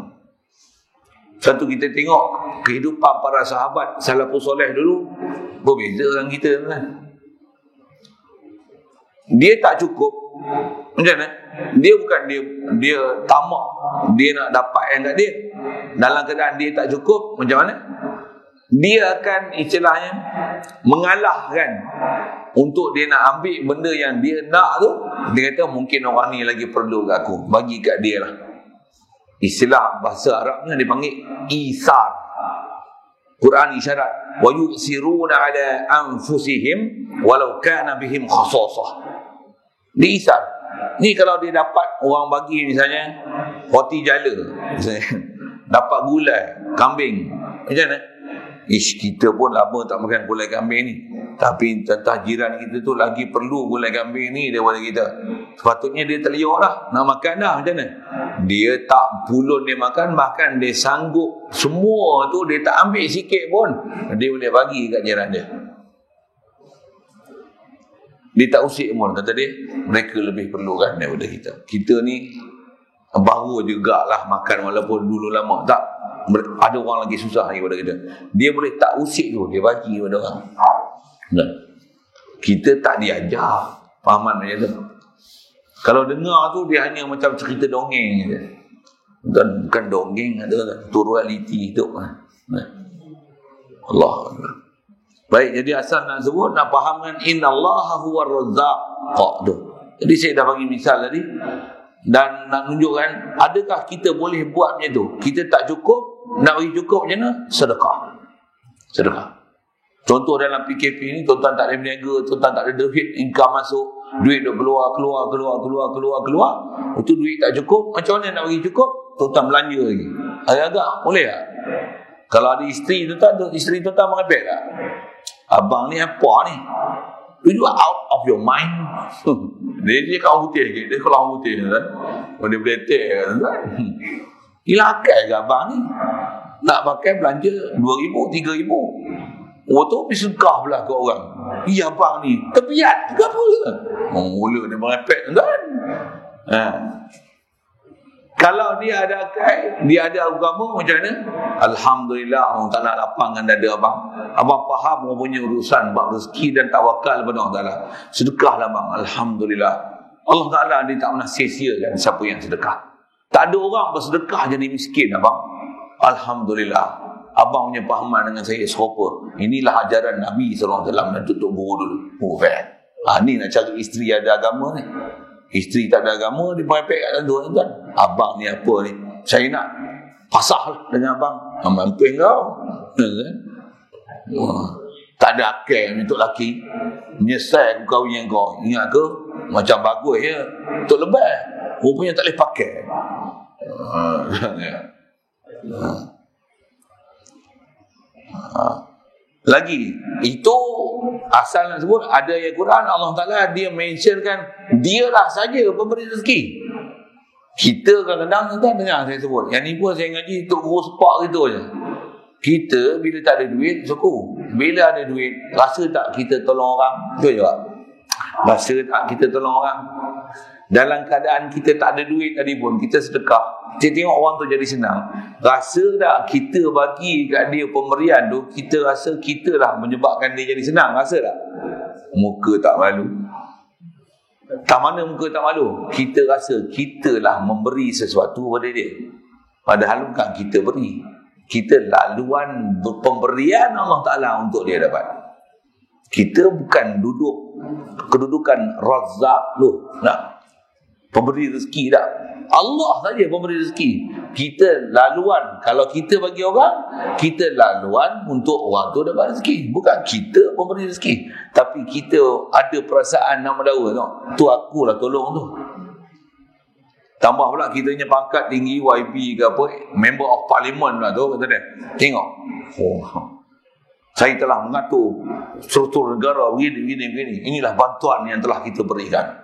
Satu kita tengok kehidupan para sahabat salafus soleh dulu berbeza dengan kita kan. Dia tak cukup. Macam mana? Dia bukan dia tamak, dia nak dapat yang kat dia. Dalam keadaan dia tak cukup, macam mana? Dia akan istilahnya mengalahkan untuk dia nak ambil benda yang dia nak tu. Dia kata mungkin orang ni lagi perlu kat aku, bagi kat dia lah. Istilah bahasa Arabnya dipanggil isar. Quran isyarat wa yusiruna ala anfusihim walau kana bihim khasasah. Diisar. Ni kalau dia dapat orang bagi misalnya roti jala, dapat gulai kambing, macam mana? Kita pun lama tak makan gulai kambing ni, tapi tentang jiran kita tu lagi perlu gulai kambing ni daripada kita. Sepatutnya dia terliur lah, nak makan dah, macam mana? Dia tak pulun dia makan, bahkan dia sanggup semua tu dia tak ambil sikit pun, dia boleh bagi kat jiran dia. Dia tak usik pun. Kata dia, mereka lebih perlukan daripada kita. Kita ni baru juga lah makan walaupun dulu lama. Tak, ada orang lagi susah lagi pada kita. Dia boleh tak usik tu, dia bagi pada orang. Nah, kita tak diajar fahaman macam tu. Kalau dengar tu dia hanya macam cerita dongeng je. Bukan dongeng, ada tu realiti tu. Allah. Baik, jadi asal nak sebut, nak fahamkan innallaha huwar razzaq tu. Jadi saya dah bagi misal tadi dan nak tunjukkan adakah kita boleh buat macam tu. Kita tak cukup, nak bagi cukup macam mana? Sedekah. Sedekah. Contoh dalam PKP ni, tuan-tuan tak ada berniaga, tuan-tuan tak ada duit, income masuk, duit duk keluar. Itu duit tak cukup, macam mana nak bagi cukup? Tuan-tuan belanja lagi. Agak-agak boleh tak? Kalau ada isteri tuan-tuan, isteri tuan-tuan mengepek tak? Abang ni apa ni? You out of your mind. Dia kawan putih ke? Dia kawan putih kan? Dia boleh tek kan? Ilakai ke abang ni? Nak pakai belanja 2,000, 3,000. Oh tu pergi sedekah pula ke orang. Ya abang ni terbiat ke apa? Mula dia merepek kan? Kalau dia ada akal, dia ada agama macam mana? Alhamdulillah, Allah Ta'ala lapangkan dada abang. Abang faham orang punya urusan bab rezeki dan tawakal kepada Allah Ta'ala. Sedekahlah abang, Alhamdulillah. Allah Ta'ala dia tak pernah sia-siakan siapa yang sedekah. Tak ada orang bersedekah jadi miskin abang. Alhamdulillah. Abang punya pahaman dengan saya serupa. Inilah ajaran Nabi SAW dan tutup buku dulu. Ni nak cari isteri ada agama ni. Isteri tak ada agama, dia merepek kat tuan tuan. Abang ni apa ni? Saya nak pasah dengan abang. Mampu kau. Tak ada akal untuk lelaki. Menyesal aku kahwin kau. Ingat ke? Macam bagus ya. Untuk lebih. Rupanya tak boleh pakai. Lagi itu asal nak sebut ada ayat Quran Allah Ta'ala dia mentionkan dialah saja pemberi rezeki. Kita kadang-kadang tuan dengar saya sebut yang ni pun saya ngaji untuk guru sepak gitu je. Kita bila tak ada duit syukur, bila ada duit rasa tak kita tolong orang? Betul juga. Rasa tak kita tolong orang? Dalam keadaan kita tak ada duit tadi pun kita sedekah. Kita tengok orang tu jadi senang. Rasa tak kita bagi kat dia pemberian tu, kita rasa kita lah menyebabkan dia jadi senang. Rasa tak? Muka tak malu. Tak mana muka tak malu? Kita rasa kita lah memberi sesuatu kepada dia. Padahal bukan kita beri. Kita laluan pemberian Allah Ta'ala untuk dia dapat. Kita bukan duduk kedudukan Razzaq lu. Nah, pemberi rezeki tak? Allah saja pemberi rezeki. Kita laluan. Kalau kita bagi orang, kita laluan untuk orang tu dapat rezeki. Bukan kita pemberi rezeki. Tapi kita ada perasaan nak mendawa tau. Tu akulah tolong tu. Tambah pula kita punya pangkat tinggi YB ke apa, Member of Parliament pula tu kata dia. Tengok. Saya telah mengatur struktur negara begini. Inilah bantuan yang telah kita berikan.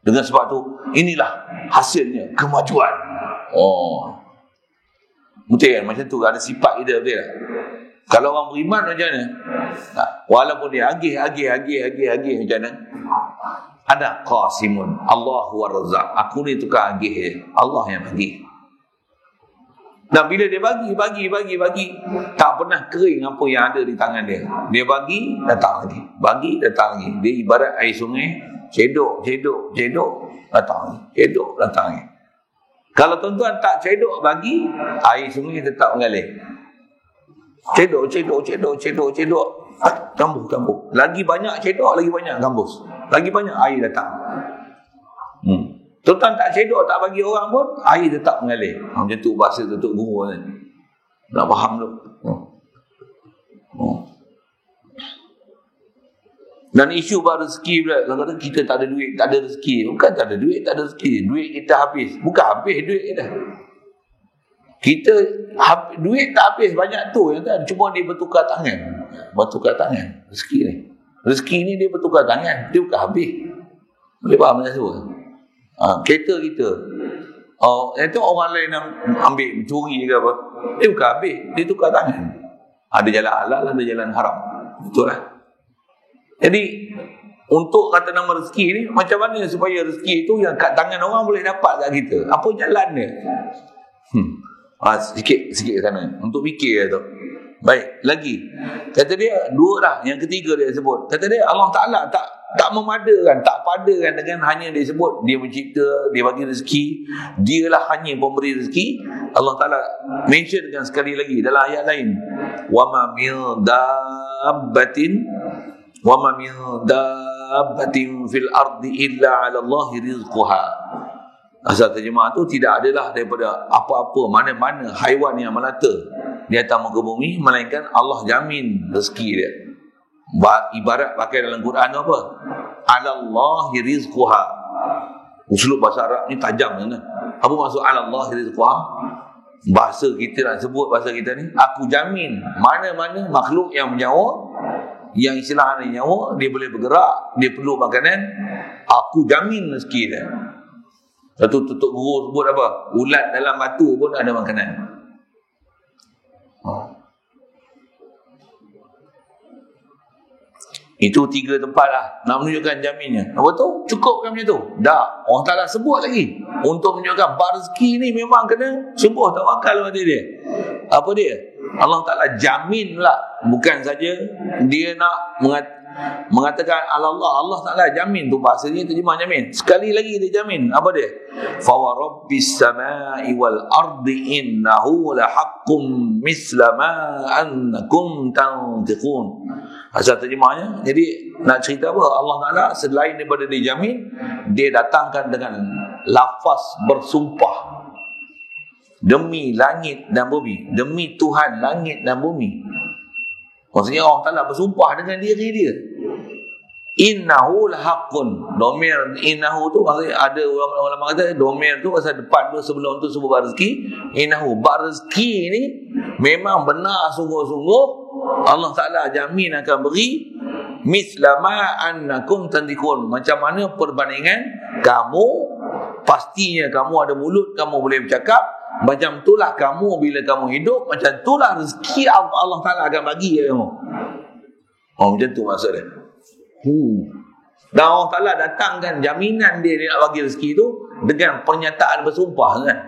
Dengan sebab tu, inilah hasilnya, kemajuan. Betul kan? Macam tu, ada sifat kita, betul tak? Kalau orang beriman macam mana? Walaupun dia agih macam mana? Ada qasimun, Allahu war-razzaq. Aku ni tukar agih je. Allah yang bagi. Dan bila dia bagi, tak pernah kering apa yang ada di tangan dia. Dia bagi, datang lagi. Bagi, datang lagi. Dia ibarat air sungai, cedok, datang lagi. Cedok, datang lagi. Kalau tuan-tuan tak cedok bagi, air sungai tetap mengalir. Cedok. Campur. Lagi banyak cedok, lagi banyak gambus. Lagi banyak air datang. Tuan-tuan tak cedok, tak bagi orang pun, air tetap mengalir. Macam tu bahasa tutup guru ni. Nak faham tu. Dan isu bab rezeki pula, kadang-kadang kita tak ada duit, tak ada rezeki. Bukan tak ada duit, tak ada rezeki. Duit kita habis. Bukan habis duit kita. Kita duit tak habis banyak tu yang kan. Cuma dia bertukar tangan. Rezeki ni. Rezeki ni dia bertukar tangan. Dia bukan habis. Boleh faham macam tu? Kereta kita. Itu orang lain ambil, mencuri ke apa. Dia bukan habis. Dia tukar tangan. Ada jalan halal, ada jalan haram. Betul lah. Jadi Untuk kata nama rezeki ni, macam mana supaya rezeki itu yang kat tangan orang boleh dapat kat kita? Apa jalan dia? Sikit ke sana. Untuk fikir tu. Baik, lagi. Kata dia, dua dah. Yang ketiga dia sebut. Kata dia, Allah Ta'ala tak memadakan, tak padakan dengan hanya dia sebut, dia mencipta, dia bagi rezeki, dialah hanya pemberi rezeki. Allah Ta'ala mentionkan sekali lagi dalam ayat lain. وَمَا مِنْ دَابَّةٍ فِي الْأَرْضِ إِلَّا عَلَى اللَّهِ رِزْقُهَا. Asal terjemah tu, tidak adalah daripada apa-apa, mana-mana haiwan yang melata di atas muka bumi, melainkan Allah jamin rezeki dia. Ibarat pakai dalam Quran tu apa? Alallahi rizquha. Uslub bahasa Arab ni tajam kan? Apa maksud alallahi rizquha? Bahasa kita nak sebut bahasa kita ni, aku jamin mana-mana makhluk yang bernyawa, yang istilahnya nyawa, dia boleh bergerak, dia perlu makanan, aku jamin rezeki dia. Satu tutup guru sebut apa? Ulat dalam batu pun ada makanan. Itu 3 tempat lah nak menunjukkan jaminnya. Apa tu? Cukup kan macam tu? Tak. Allah Ta'ala sebut lagi untuk menunjukkan rezeki ni memang kena sungguh tawakal pada dia. Apa dia? Allah Ta'ala jamin lah. Bukan saja dia nak mengatakan Allah Ta'ala jamin tu, bahasanya terjemah jamin. Sekali lagi dia jamin. Apa dia? Fa rabbis samai wal ardi innahu lahaqqum misla ma annakum tantiqun. Asal terjemahnya, jadi nak cerita apa? Allah Ta'ala selain daripada dia jamin, dia datangkan dengan lafaz bersumpah. Demi langit dan bumi, demi Tuhan langit dan bumi. Maksudnya Allah Ta'ala bersumpah dengan diri dia. Innahu lahaqqun. Domir innahu tu maksudnya, ada ulama kata domir tu pasal depan tu, sebelum tu sebut rezeki. Innahu, rezeki ni memang benar sungguh-sungguh Allah Ta'ala jamin akan beri mislama annakum tantikun. Macam mana perbandingan kamu, pastinya kamu ada mulut, kamu boleh bercakap. Macam itulah kamu bila kamu hidup, macam itulah rezeki Allah Ta'ala akan bagi kamu. Macam tu maksud dia. Dan Allah Ta'ala datangkan jaminan dia nak bagi rezeki tu dengan pernyataan bersumpah kan.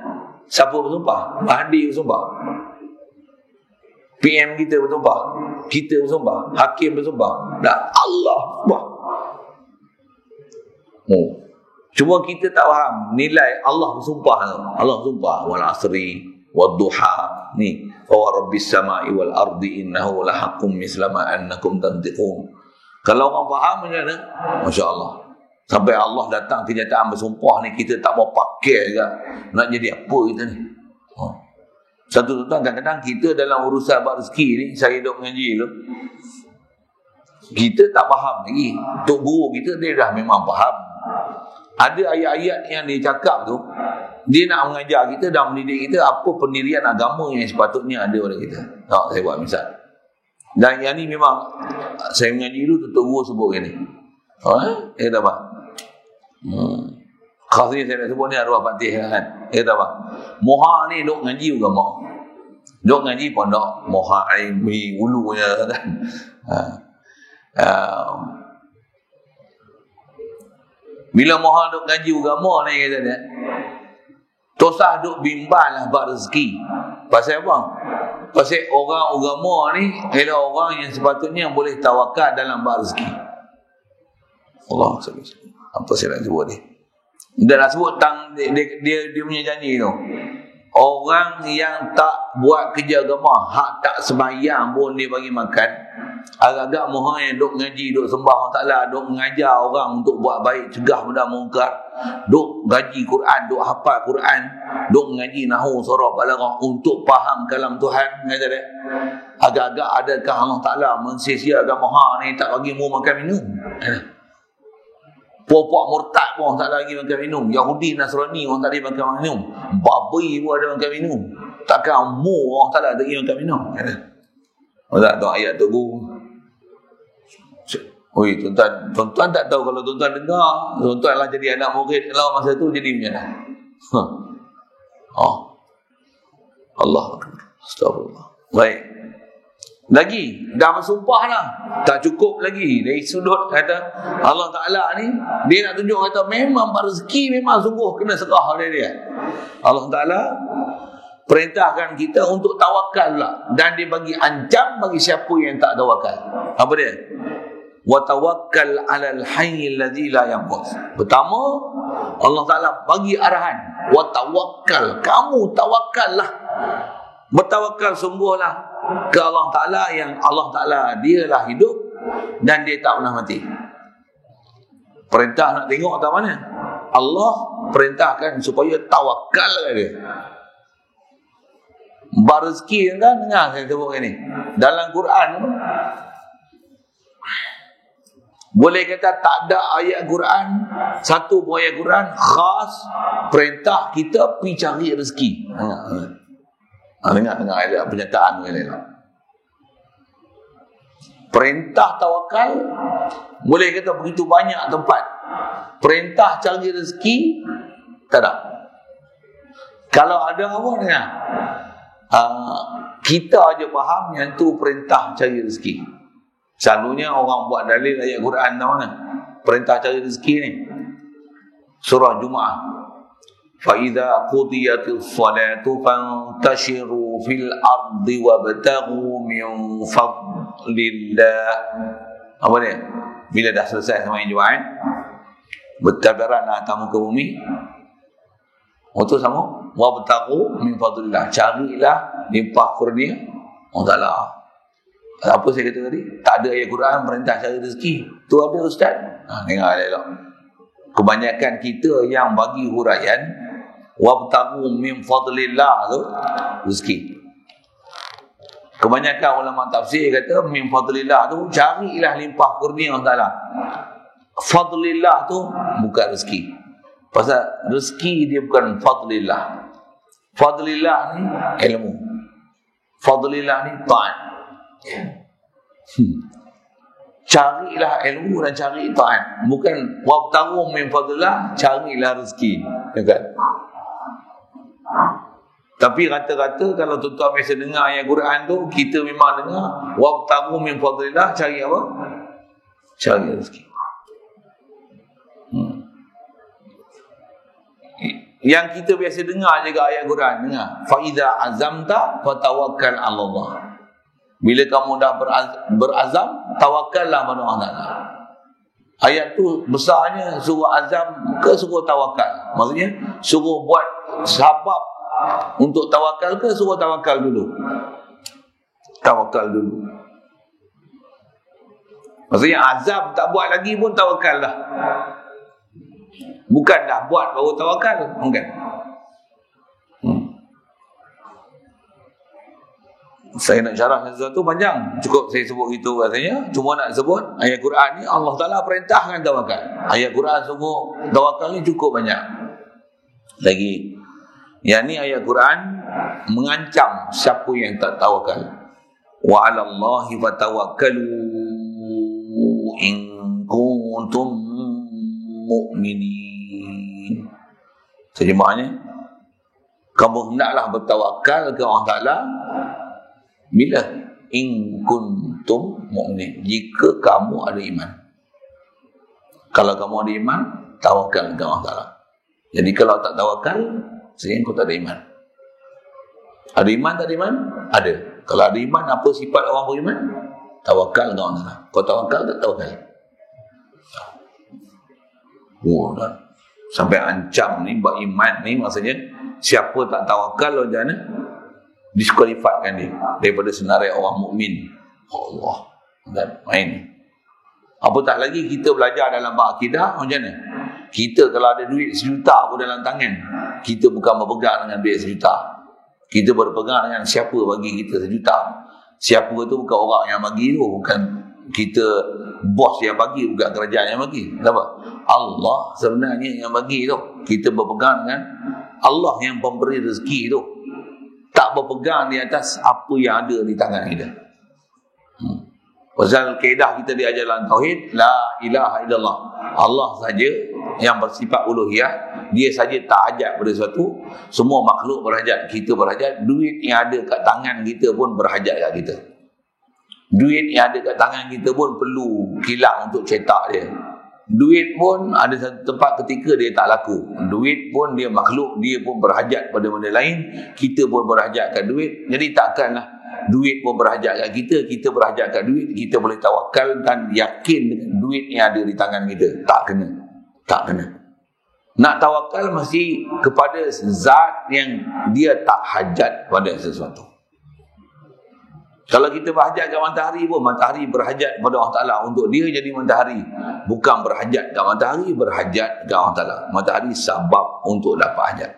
Siapa bersumpah? Mahdi bersumpah, PM kita bersumpah, kita bersumpah, hakim bersumpah, dan Allah bersumpah. Cuma kita tak faham nilai Allah bersumpah tu. Allah bersumpah wal asri wad duha ni, fa rabbis samai wal ardi innahu lahaqqum mislama annakum tantiqun. Kalau orang faham macam mana, masya-Allah. Sampai Allah datang kenyataan bersumpah ni, kita tak mau pakai juga. Nak jadi apa kita ni? Satu tuan, kadang-kadang kita dalam urusan rezeki ni, saya duduk mengaji tu, kita tak faham lagi. Tok guru kita dia dah memang faham. Ada ayat-ayat yang dia cakap tu, dia nak mengajar kita dan mendidik kita apa pendirian agama yang sepatutnya ada pada kita. Tak, saya buat misal. Dan yang ni memang saya mengaji dulu, Tok guru sebut yang ni. Ya tak apa? Khasnya saya nak sebut ni arwah Fatih kan. Ya tak apa? Moha ni duk ngaji agama. Duk ngaji pondok Moha ni ulunya kan. Bila Moha duk ngaji agama ni kata dia, tosah duk bimbang lah bab rezeki. Pasal apa? Pasal orang agama ni ialah orang yang sepatutnya boleh tawakal dalam bab rezeki. Allah SWT. Apa saya nak sebut ni? Dia nak sebut tentang dia punya janji tu. Orang yang tak buat kerja agama, hak tak sembahyang pun dia bagi makan. Agak-agak mohon yang duk ngaji, duk sembah Allah Ta'ala, duk mengajar orang untuk buat baik, cegah benda mungkar, duk ngaji Quran, duk hafal Quran, duk ngaji nahwu, saraf, balaghah untuk faham kalam Tuhan. Kata dia, agak-agak adakah Allah Ta'ala mensia-siakan mohon ni, tak bagi mu makan minum? Puak-puak murtad pun tak lagi makan minum. Yahudi, Nasrani orang tak lagi makan minum. Babi pun ada makan minum. Takkan mu orang tak lagi makan minum. Tak tahu ayat tu guru. Oi, tuan-tuan tak tahu. Kalau tuan-tuan dengar, tuan-tuan lah jadi anak murid kalau masa tu jadi macam mana? Allah. Astagfirullah. Baik. Lagi dah bersumpah dah, tak cukup lagi. Dari sudut kata Allah Ta'ala ni, dia nak tunjuk kata memang rezeki memang sungguh kena serah dari dia. Allah Ta'ala perintahkan kita untuk tawakal lah, dan dia bagi ancam bagi siapa yang tak tawakal. Apa dia? Wa tawakkal 'alal hayyil ladzi la yamut. Pertama, Allah Ta'ala bagi arahan, wa tawakkal, kamu tawakallah, bertawakal sungguhlah ke Allah Ta'ala, yang Allah Ta'ala dialah hidup dan dia tak pernah mati. Perintah nak tengok tak mana? Allah perintahkan supaya tawakal dia. Rezeki kan, dengar saya sebut ini dalam Quran, boleh kata tak ada ayat Quran, satu pun ayat Quran khas perintah kita pergi cari rezeki. Dengar ayat pernyataan ni. Perintah tawakal boleh kata begitu banyak tempat. Perintah cari rezeki tak ada. Kalau ada apa dengar? Kita aja faham yang tu perintah cari rezeki. Selalunya orang buat dalil ayat Quran tahu mana? Perintah cari rezeki ni. Surah Jumaah. فَإِذَا قُضِيَتِ الصَّلَاةُ فَانْتَشِرُوا فِي الْأَرْضِ وَابْتَغُوا مِنْ فَضْلِ اللَّهِ. Apa dia? Bila dah selesai sembahyang Jumaat, bertabiranlah kamu ke bumi. Itu sama. وَابْتَغُوا مِنْ فَضْلِ اللَّهِ. Carilah limpah kurnia Allah Ta'ala. Apa saya kata tadi? Tak ada ayat Quran perintah cari rezeki. Tu ada ustaz? Dengar elok. Kebanyakan kita yang bagi huraian wabtaghu min fadlillah tu rezeki. Kebanyakan ulama tafsir kata min fadlillah tu carilah limpah kurnia Allah Ta'ala. Fadlillah tu bukan rezeki. Pasal rezeki dia bukan fadlillah. Fadlillah ni ilmu. Fadlillah ni taat. Carilah ilmu dan cari taat. Bukan wabtaghu min fadlillah, carilah rezeki. Kan? Tapi rata-rata kalau tuan-tuan biasa dengar ayat Quran tu, kita memang dengar wabtaghu min fadlillah, cari apa? Cari rezeki. Yang kita biasa dengar juga ayat Quran, dengar fa iza azamta fatawakkal 'ala Allah. Bila kamu dah berazam, tawakallah pada Allah Ta'ala. Ayat tu besarnya suruh azam ke suruh tawakal? Maksudnya suruh buat sebab untuk tawakal ke suruh tawakal dulu? Tawakal dulu. Maksudnya azam tak buat lagi pun tawakal dah. Bukan dah buat baru tawakal. Bukan. Saya nak syarah sesuatu panjang, cukup saya sebut gitu katanya. Cuma nak sebut ayat Quran ni Allah Ta'ala perintahkan tawakal. Ayat Quran sungguh tawakal ni cukup banyak. Lagi yang ni ayat Quran mengancam siapa yang tak tawakal. Wa 'alallahi fatawakkalu in kuntum mu'minin. Terjemahannya, kamu hendaklah bertawakal ke Allah Ta'ala bila in kuntum mu'minin, jika kamu ada iman. Kalau kamu ada iman, tawakal ke Allah Ta'ala. Jadi kalau tak tawakal, sebenarnya kau tak ada iman. Ada iman tak ada iman? Ada. Kalau ada iman, apa sifat orang beriman? Tawakal ke Allah Ta'ala. Kau tawakal tak tawakal? Dan sampai ancam ni buat iman ni, maksudnya siapa tak tawakal macam mana? Diskualifikkan dia daripada senarai orang mukmin. Allah, dan main. Apatah lagi kita belajar dalam bab akidah macam mana? Kita kalau ada duit 1 juta pun dalam tangan, kita bukan berpegang dengan duit 1 juta. Kita berpegang dengan siapa bagi kita 1 juta. Siapa tu bukan orang yang bagi tu, bukan kita bos yang bagi, bukan kerajaan yang bagi. Kenapa? Allah sebenarnya yang bagi tu. Kita berpegang dengan Allah yang pemberi rezeki tu. Tak berpegang di atas apa yang ada di tangan kita. Pasal kaedah kita diajar dalam tauhid, la ilaha illallah. Allah saja yang bersifat uluhiyah, dia saja tak hajat pada sesuatu. Semua makhluk berhajat, kita berhajat. Duit yang ada kat tangan kita pun berhajat kat kita. Duit yang ada kat tangan kita pun perlu kilang untuk cetak dia. Duit pun ada satu tempat ketika dia tak laku. Duit pun dia makhluk, dia pun berhajat pada benda lain, kita pun berhajat kat duit. Jadi takkanlah duit pun berhajat kat kita berhajat kat duit, kita boleh tawakal dan yakin dengan duit yang ada di tangan kita. Tak kena. Tak kena. Nak tawakal mesti kepada zat yang dia tak hajat pada sesuatu. Kalau kita berhajat kat matahari pun, matahari berhajat kepada Allah Ta'ala untuk dia jadi matahari. Bukan berhajat kat matahari, berhajat kat Allah Ta'ala. Matahari sebab untuk dapat hajat.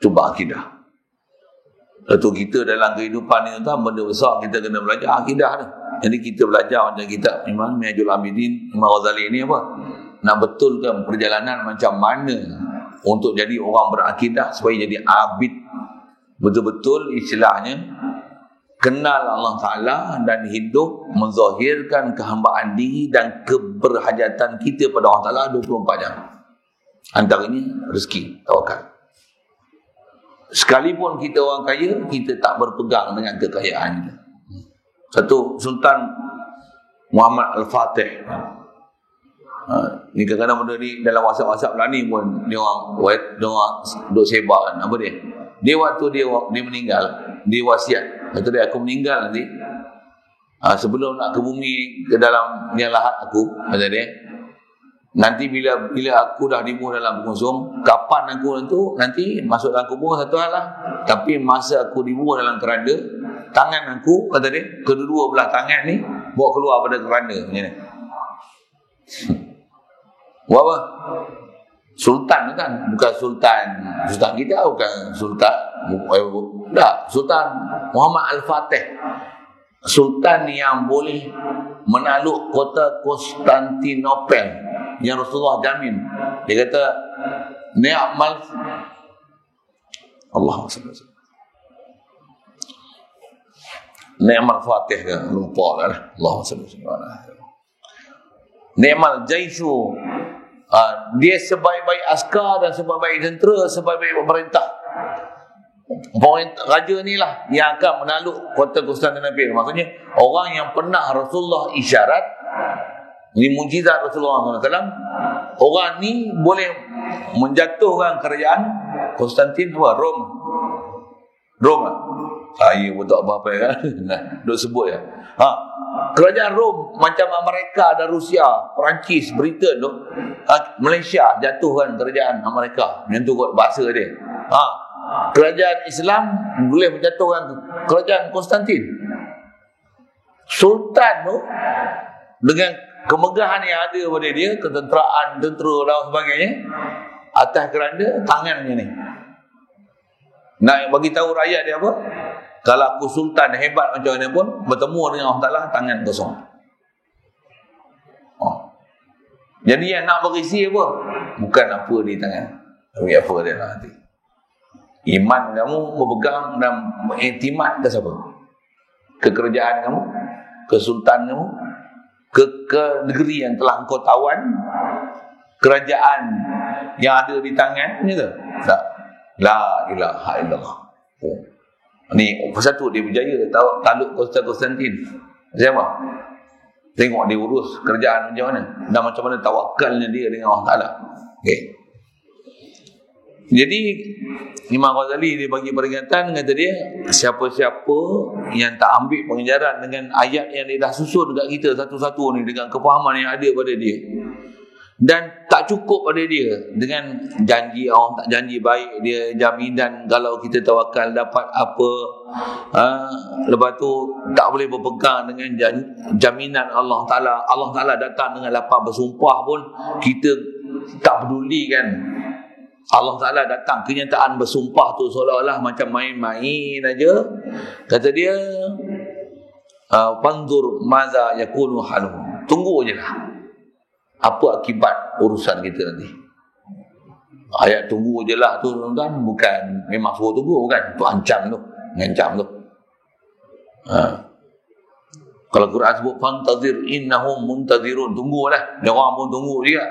Cuba akidah. Lepas kita dalam kehidupan ni tuan, benda besar kita kena belajar akidah tu. Jadi kita belajar macam kitab Imam Minhajul Abidin, Imam Ghazali ni apa? Nak betulkan perjalanan macam mana untuk jadi orang berakidah supaya jadi abid. Betul-betul istilahnya kenal Allah Ta'ala dan hidup menzahirkan kehambaan diri dan keberhajatan kita pada Allah Ta'ala 24 jam. Antaranya rezeki, tawakal. Sekalipun kita orang kaya, kita tak berpegang dengan kekayaan kita. Satu, Sultan Muhammad Al-Fatih. Ni kadang-kadang benda ni dalam WhatsApp lah ni pun dia orang duk sebarkan. Apa dia? Dia waktu dia meninggal, dia wasiat. Kata dia, aku meninggal nanti, sebelum nak ke bumi, ke dalam yang lahat aku, kata dia, nanti bila aku dah dibunuh dalam kosong, kapan aku nanti masuk dalam kubur satu hal lah. Tapi masa aku dibunuh dalam keranda, tangan aku, kata dia, kedua belah tangan ni bawa keluar pada keranda macam ni. Buat apa? Sultan kan, bukan Sultan kita, bukan Sultan Sultan Muhammad Al-Fatih, Sultan yang boleh menakluk kota Konstantinopel yang Rasulullah jamin. Dia kata ni'mal Allahumma salli alaihi wasallam, ni'mal Fatih ke lupa lah. Allahumma salli alaihi wasallam. Ni'mal jaishu, dia sebaik-baik askar dan sebaik-baik tentera, sebaik-baik pemerintah. Raja ni lah yang akan menakluk kota Konstantinopel. Maksudnya orang yang pernah Rasulullah isyarat, ini mujizat Rasulullah SAW, orang ni boleh menjatuhkan kerajaan Konstantin apa? Rom lah. Saya pun tak apa-apa kan. Duk sebut ya. Kerajaan Rom macam Amerika dan Rusia, Perancis, Britain tu, Malaysia jatuhkan kerajaan Amerika. Yang tu kot bahasa dia. Kerajaan Islam boleh menjatuhkan kerajaan Konstantin. Sultan tu dengan kemegahan yang ada pada dia, ketenteraan, tentera dan sebagainya, atas keranda tangannya ni. Nak bagi tahu rakyat dia apa? Kalau aku sultan hebat macam mana pun, bertemu dengan Allah Ta'ala tangan kosong. Jadi yang nak berisi apa? Bukan apa di tangan, tapi apa dia nak hati. Iman kamu berpegang dan mengiktimat ke siapa? Ke kerajaan kamu, ke sultan kamu, ke negeri yang telah kau tawan, kerajaan yang ada di tangan ni tu. Tak. La ilaha illallah. Ni pasal tu dia berjaya takluk Konstantin. Macam apa? Tengok dia urus kerajaan macam mana dan macam mana tawakalnya dia dengan Allah Ta'ala. Okey. Jadi Imam Ghazali dia bagi peringatan, kata dia, siapa-siapa yang tak ambil pengajaran dengan ayat yang dia dah susun dekat kita satu-satu ni, dengan kefahaman yang ada pada dia, dan tak cukup pada dia dengan janji Allah, tak janji baik dia, jaminan kalau kita tawakal dapat apa, lepas tu tak boleh berpegang dengan jaminan Allah Ta'ala. Allah Ta'ala datang dengan lapang bersumpah pun kita tak peduli kan. Allah Ta'ala datang, kenyataan bersumpah tu seolah-olah macam main-main aja. Kata dia, pandur maza yakunu haluh, tunggu je lah apa akibat urusan kita nanti. Ayat tunggu je lah tu tuan-tuan, bukan memang suruh tunggu, bukan, tu ancam tu, ngancam tu. Kalau Quran sebut fantazir innahum muntazirun, tunggulah, dia orang pun tunggu juga.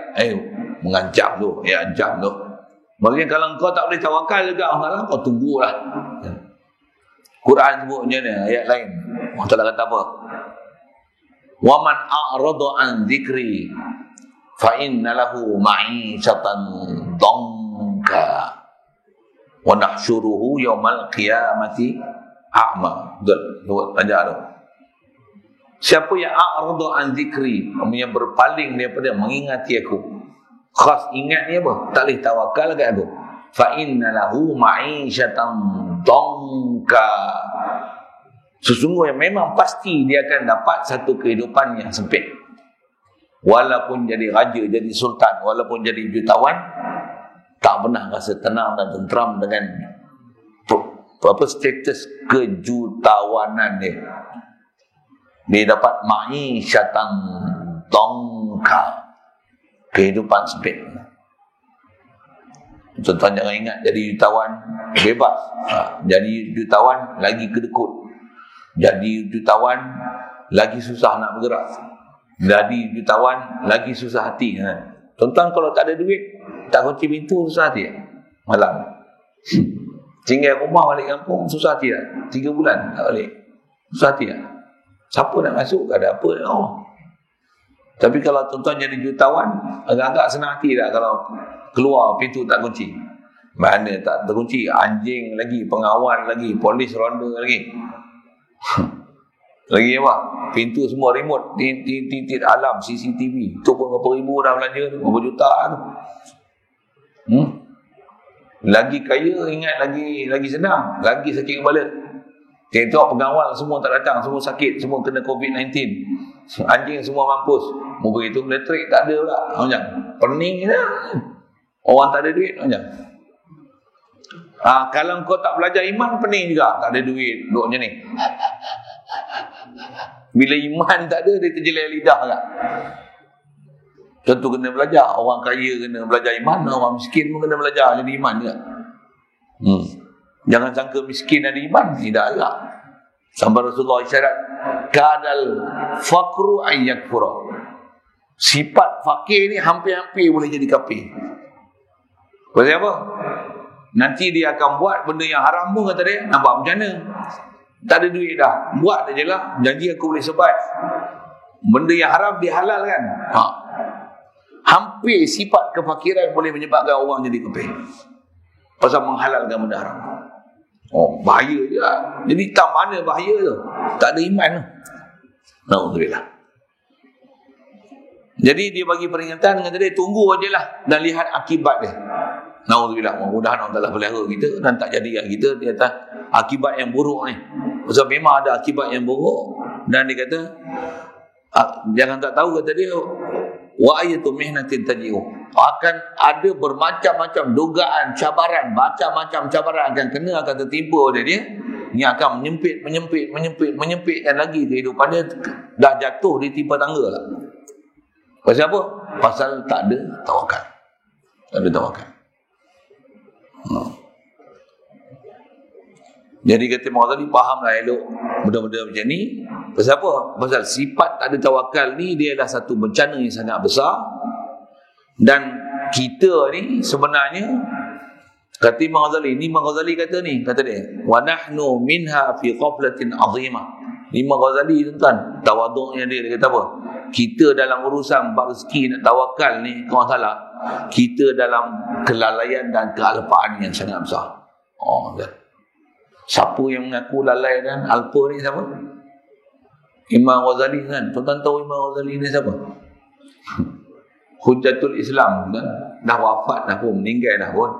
Mengancam tu, ancam tu. Maksudnya kalau kau tak boleh tawakal juga Allah, kau tunggulah. Quran sebutnya ni, ayat lain. Allah Ta'ala kata apa? Wa man a'rada an dzikri fa inna lahu ma'ishatan dhanka wa nahsyuruhu yaumal qiyamati a'ma. Betul. Baca tu. Siapa yang a'rada an dzikri, yang berpaling daripada mengingati aku. Khas ingat ni apa? Tak boleh tawakal kat aku. Fa inna lahu ma'ishatan dhanka. Sesungguhnya memang pasti dia akan dapat satu kehidupan yang sempit. Walaupun jadi raja, jadi sultan, walaupun jadi jutawan, tak pernah rasa tenang dan tenteram dengan status kejutawanan dia. Dia dapat ma'isyatan dhanka, kehidupan sempit. Tuan-tuan jangan ingat jadi jutawan bebas. Jadi jutawan lagi kedekut. Jadi jutawan lagi susah nak bergerak. Jadi jutawan lagi susah hati. Tuan-tuan kalau tak ada duit, tak kunci pintu, susah hati malam. Tinggal rumah balik kampung, susah hati 3 bulan tak balik. Susah hati siapa nak masuk, tak ada apa. Tapi kalau tuan-tuan jadi jutawan, agak-agak senang hati tak kalau keluar pintu tak kunci. Mana tak terkunci, anjing lagi, pengawal lagi, polis ronda lagi. Lagi apa? Pintu semua remote, titik alam, CCTV. Tu pun berapa ribu dah belanja tu, berapa juta tu. Lagi kaya, ingat lagi senang, lagi sakit kepala. Tengok pengawal semua tak datang, semua sakit, semua kena COVID-19. Anjing semua mampus. Muka itu elektrik tak ada pula. Macam pening dah. Orang tak ada duit macam. Kalau kau tak belajar iman, pening juga. Tak ada duit, duduk macam ni. Bila iman tak ada, dia terjelai lidah tak? Tentu kena belajar. Orang kaya kena belajar iman, orang miskin pun kena belajar jadi iman juga. Jangan sangka miskin ada iman, tidak agak. Sampai Rasulullah isyarat, kadal fakru ayyakfura. Sifat fakir ni hampir-hampir boleh jadi kafir. Pasal apa? Nanti dia akan buat benda yang haram pun, kata dia, nampak macam mana? Tak ada duit dah, buat je lah, janji aku boleh survive. Benda yang haram dihalalkan. Hampir sifat kefakiran boleh menyebabkan orang jadi kafir. Pasal menghalalkan benda haram. Bahaya je lah. Jadi tak mana bahaya tu? Tak ada iman tu. Alhamdulillah. Jadi dia bagi peringatan dengan dia, tunggu je lah dan lihat akibat dia. Alhamdulillah. Mudah-mudahan Allah pelihara kita dan tak jadi kita di atas akibat yang buruk ni. Sebab memang ada akibat yang buruk. Dan dia kata, jangan tak tahu, kata dia, wa ayatu mihnatin taji'u, akan ada bermacam-macam dugaan, cabaran, macam-macam cabaran akan kena, akan tertimpa oleh dia, yang akan menyempitkan lagi kehidupan dia, dah jatuh di timpa tangga lah. Pasal apa? Pasal tak ada tawakal. Tak ada tawakal. Jadi kata Imam Ghazali, fahamlah elok benda-benda macam ni. Pasal apa? Pasal sifat tak ada tawakal ni, dia adalah satu bencana yang sangat besar. Dan kita ni sebenarnya, kata Imam Ghazali, ni Imam Ghazali kata ni, kata dia, wa nahnu minha fi qaflatin azimah. Imam Ghazali tuan-tuan, tawaduknya dia kata apa? Kita dalam urusan rezeki nak tawakal ni, kau salah, kita dalam kelalaian dan kealpaan yang sangat besar. Siapa yang mengaku lalai dan alpa ni siapa? Imam Ghazali kan? Tuan-tuan tahu Imam Ghazali ni siapa? Hujjatul Islam kan? Dah wafat dah pun, meninggal dah pun.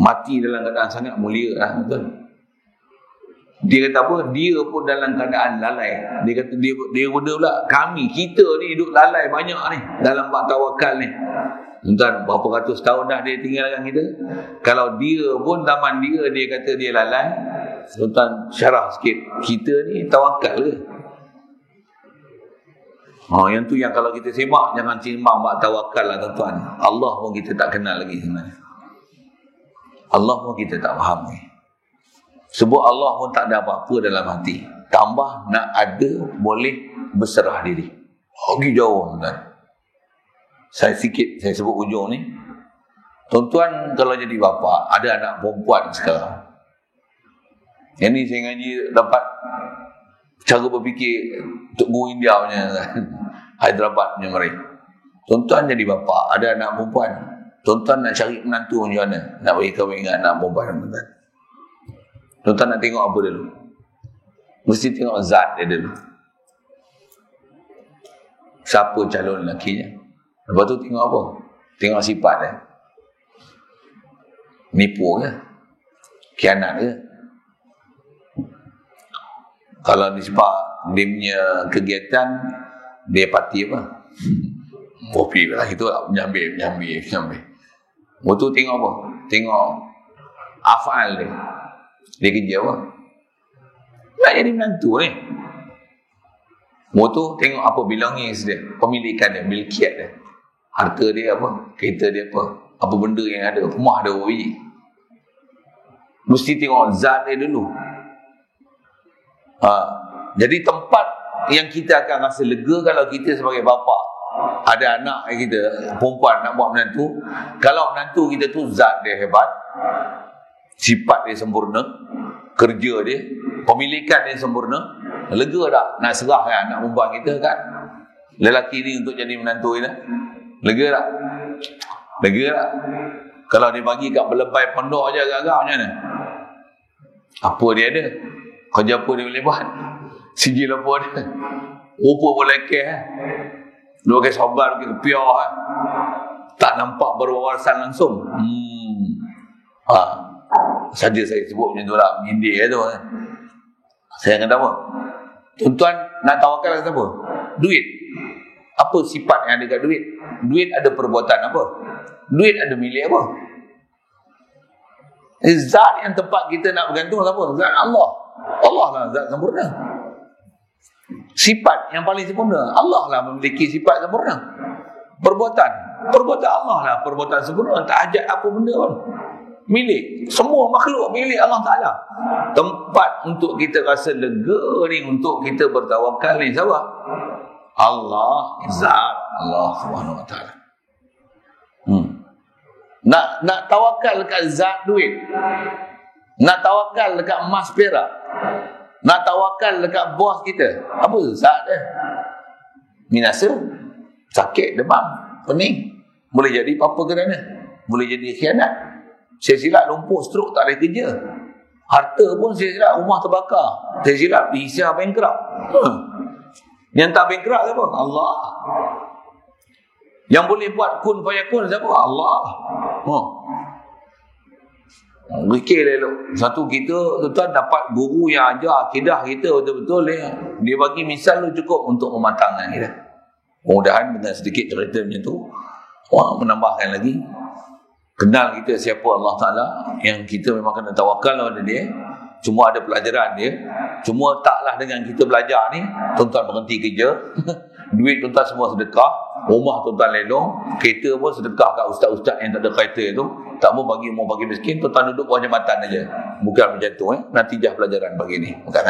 Mati dalam keadaan sangat mulia dah, betul. Dia kata apa? Dia pun dalam keadaan lalai. Dia kata dia benda pula, kita ni duduk lalai banyak ni dalam bab tawakal ni. Tuan, berapa ratus tahun dah dia tinggalkan kita. Kalau dia pun zaman dia kata dia lalai, tuan syarah sikit, kita ni tawakal ke? Yang tu yang kalau kita semak, jangan timbang bab tawakal lah tuan. Allah pun kita tak kenal lagi sebenarnya. Allah pun kita tak faham ni. Sebab Allah pun tak ada apa-apa dalam hati. Tambah nak ada boleh berserah diri. Pergi jauh tuan. Saya sebut ujung ni. Tuan-tuan kalau jadi bapa, ada anak perempuan sekarang. Yang ni saya ngaji dapat cara berfikir Tok Guru India punya Hyderabad punya mereka. Tuan-tuan jadi bapa, ada anak perempuan, tuan-tuan nak cari menantu macam mana? Nak bagi kahwin dengan anak perempuan. Tuan-tuan nak tengok apa dulu? Mesti tengok zat dia dulu. Siapa calon lakinya? Lepas tu tengok apa? Tengok sifat dia. Nipu ke? Khianat ke? Kalau nisbah dia punya kegiatan, dia parti apa? Kopi lah, itu lah. Menyambil. Lepas tu tengok apa? Tengok afal dia. Dia kerja apa? Nak jadi menantu ni. Lepas tu tengok apa belongings dia, pemilikan dia, milkiat dia. Harta dia apa? Kereta dia apa? Apa benda yang ada? Rumah ada berapa biji? Mesti tengok zat dia dulu. Jadi tempat yang kita akan rasa lega kalau kita sebagai bapa ada anak kita perempuan nak buat menantu, kalau menantu kita tu zat dia hebat, sifat dia sempurna, kerja dia, pemilikan dia sempurna, lega tak nak serah kan anak perempuan kita kan lelaki ni untuk jadi menantu kita? Lega tak? Lega tak? Kalau dia bagi kat belebay pondok je agak-agak macam mana? Apa dia ada? Kerja apa dia boleh buat? Sijil apa dia? Rupa boleh keh. Dua kali sabar, dua kali kepiah. Tak nampak berwawasan langsung. Saja saya sebut macam tu lah. Menyindir tu. Saya kata apa? Tuan-tuan nak tawakal kata apa? Duit. Apa sifat yang ada kat duit? Duit ada perbuatan apa? Duit ada milik apa? Zat yang tempat kita nak bergantung apa? Zat Allah. Allah lah zat sempurna. Sifat yang paling sempurna, Allah lah memiliki sifat sempurna. Perbuatan Allah lah perbuatan sempurna. Tak ajak apa benda pun. Milik, semua makhluk milik Allah Ta'ala. Tempat untuk kita rasa lega ni, untuk kita bertawakal ni siapa? Allah, zat Allah Subhanahu Wa Ta'ala. Nak tawakal dekat zat duit, nak tawakal dekat emas perak, nak tawakal dekat bos kita, apa zat dia? Minasa, sakit, demam, pening, boleh jadi apa-apa kerana, boleh jadi khianat, silap lumpuh, stroke, tak boleh kerja, harta pun silap rumah terbakar, silap dihisap bankrupt. Yang tak bankrupt siapa? Allah. Yang boleh buat kun fayakun siapa? Allah. Fikir elok. Satu kita tuan dapat guru yang ajar akidah kita betul-betul dia bagi misal tu cukup untuk mematangkan kita. Mudah-mudahan dengan sedikit cerita macam tu menambahkan lagi, kenal kita siapa Allah Ta'ala, yang kita memang kena tawakal pada dia. Cuma ada pelajaran dia. Cuma taklah dengan kita belajar ni tuan-tuan berhenti kerja. Duit tuan-tuan semua sedekah, rumah tuan-tuan lelong, kereta pun sedekah kat ustaz-ustaz yang tak ada kereta tu, tak mau bagi miskin, tuan-tuan duduk bawah jambatan aja. Bukan macam tu natijah pelajaran bagi ni. Bukan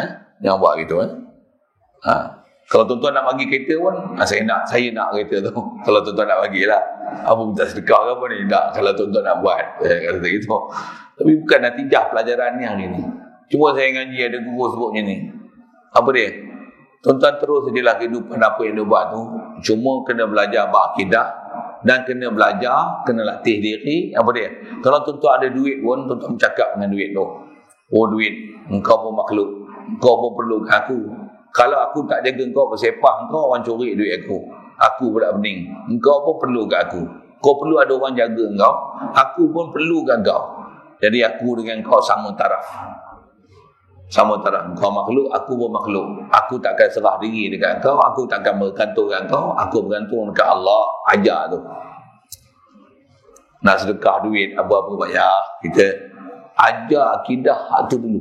jangan buat gitu Kalau tuan-tuan nak bagi kereta pun, saya nak kereta tu. Kalau tuan-tuan nak bagilah. Apa minta sedekah ke apa ni? Tak, kalau tuan-tuan nak buat. Kata gitu. Tapi bukan natijah pelajaran ni hari ni. Cuma saya ngaji ada guru sebut macam ni. Apa dia? Tuan-tuan terus sajalah kehidupan apa yang dia buat tu. Cuma kena belajar berakidah dan kena belajar, kena latih diri. Apa dia? Kalau tuan-tuan ada duit pun, tuan-tuan bercakap dengan duit tu. Oh duit, engkau pun makhluk. Engkau pun perlu aku. Kalau aku tak jaga engkau bersepah, engkau orang curi duit aku. Aku pula bening. Engkau pun perlu kat aku. Kau perlu ada orang jaga engkau. Aku pun perlu kat engkau. Jadi aku dengan engkau sama taraf. Sama taraf. Engkau makhluk, aku pun makhluk. Aku takkan serah diri dekat engkau. Aku takkan bergantung dekat engkau. Aku bergantung dekat Allah. Ajar tu. Nak sedekah duit, apa-apa bayar. Kita ajar akidah tu dulu.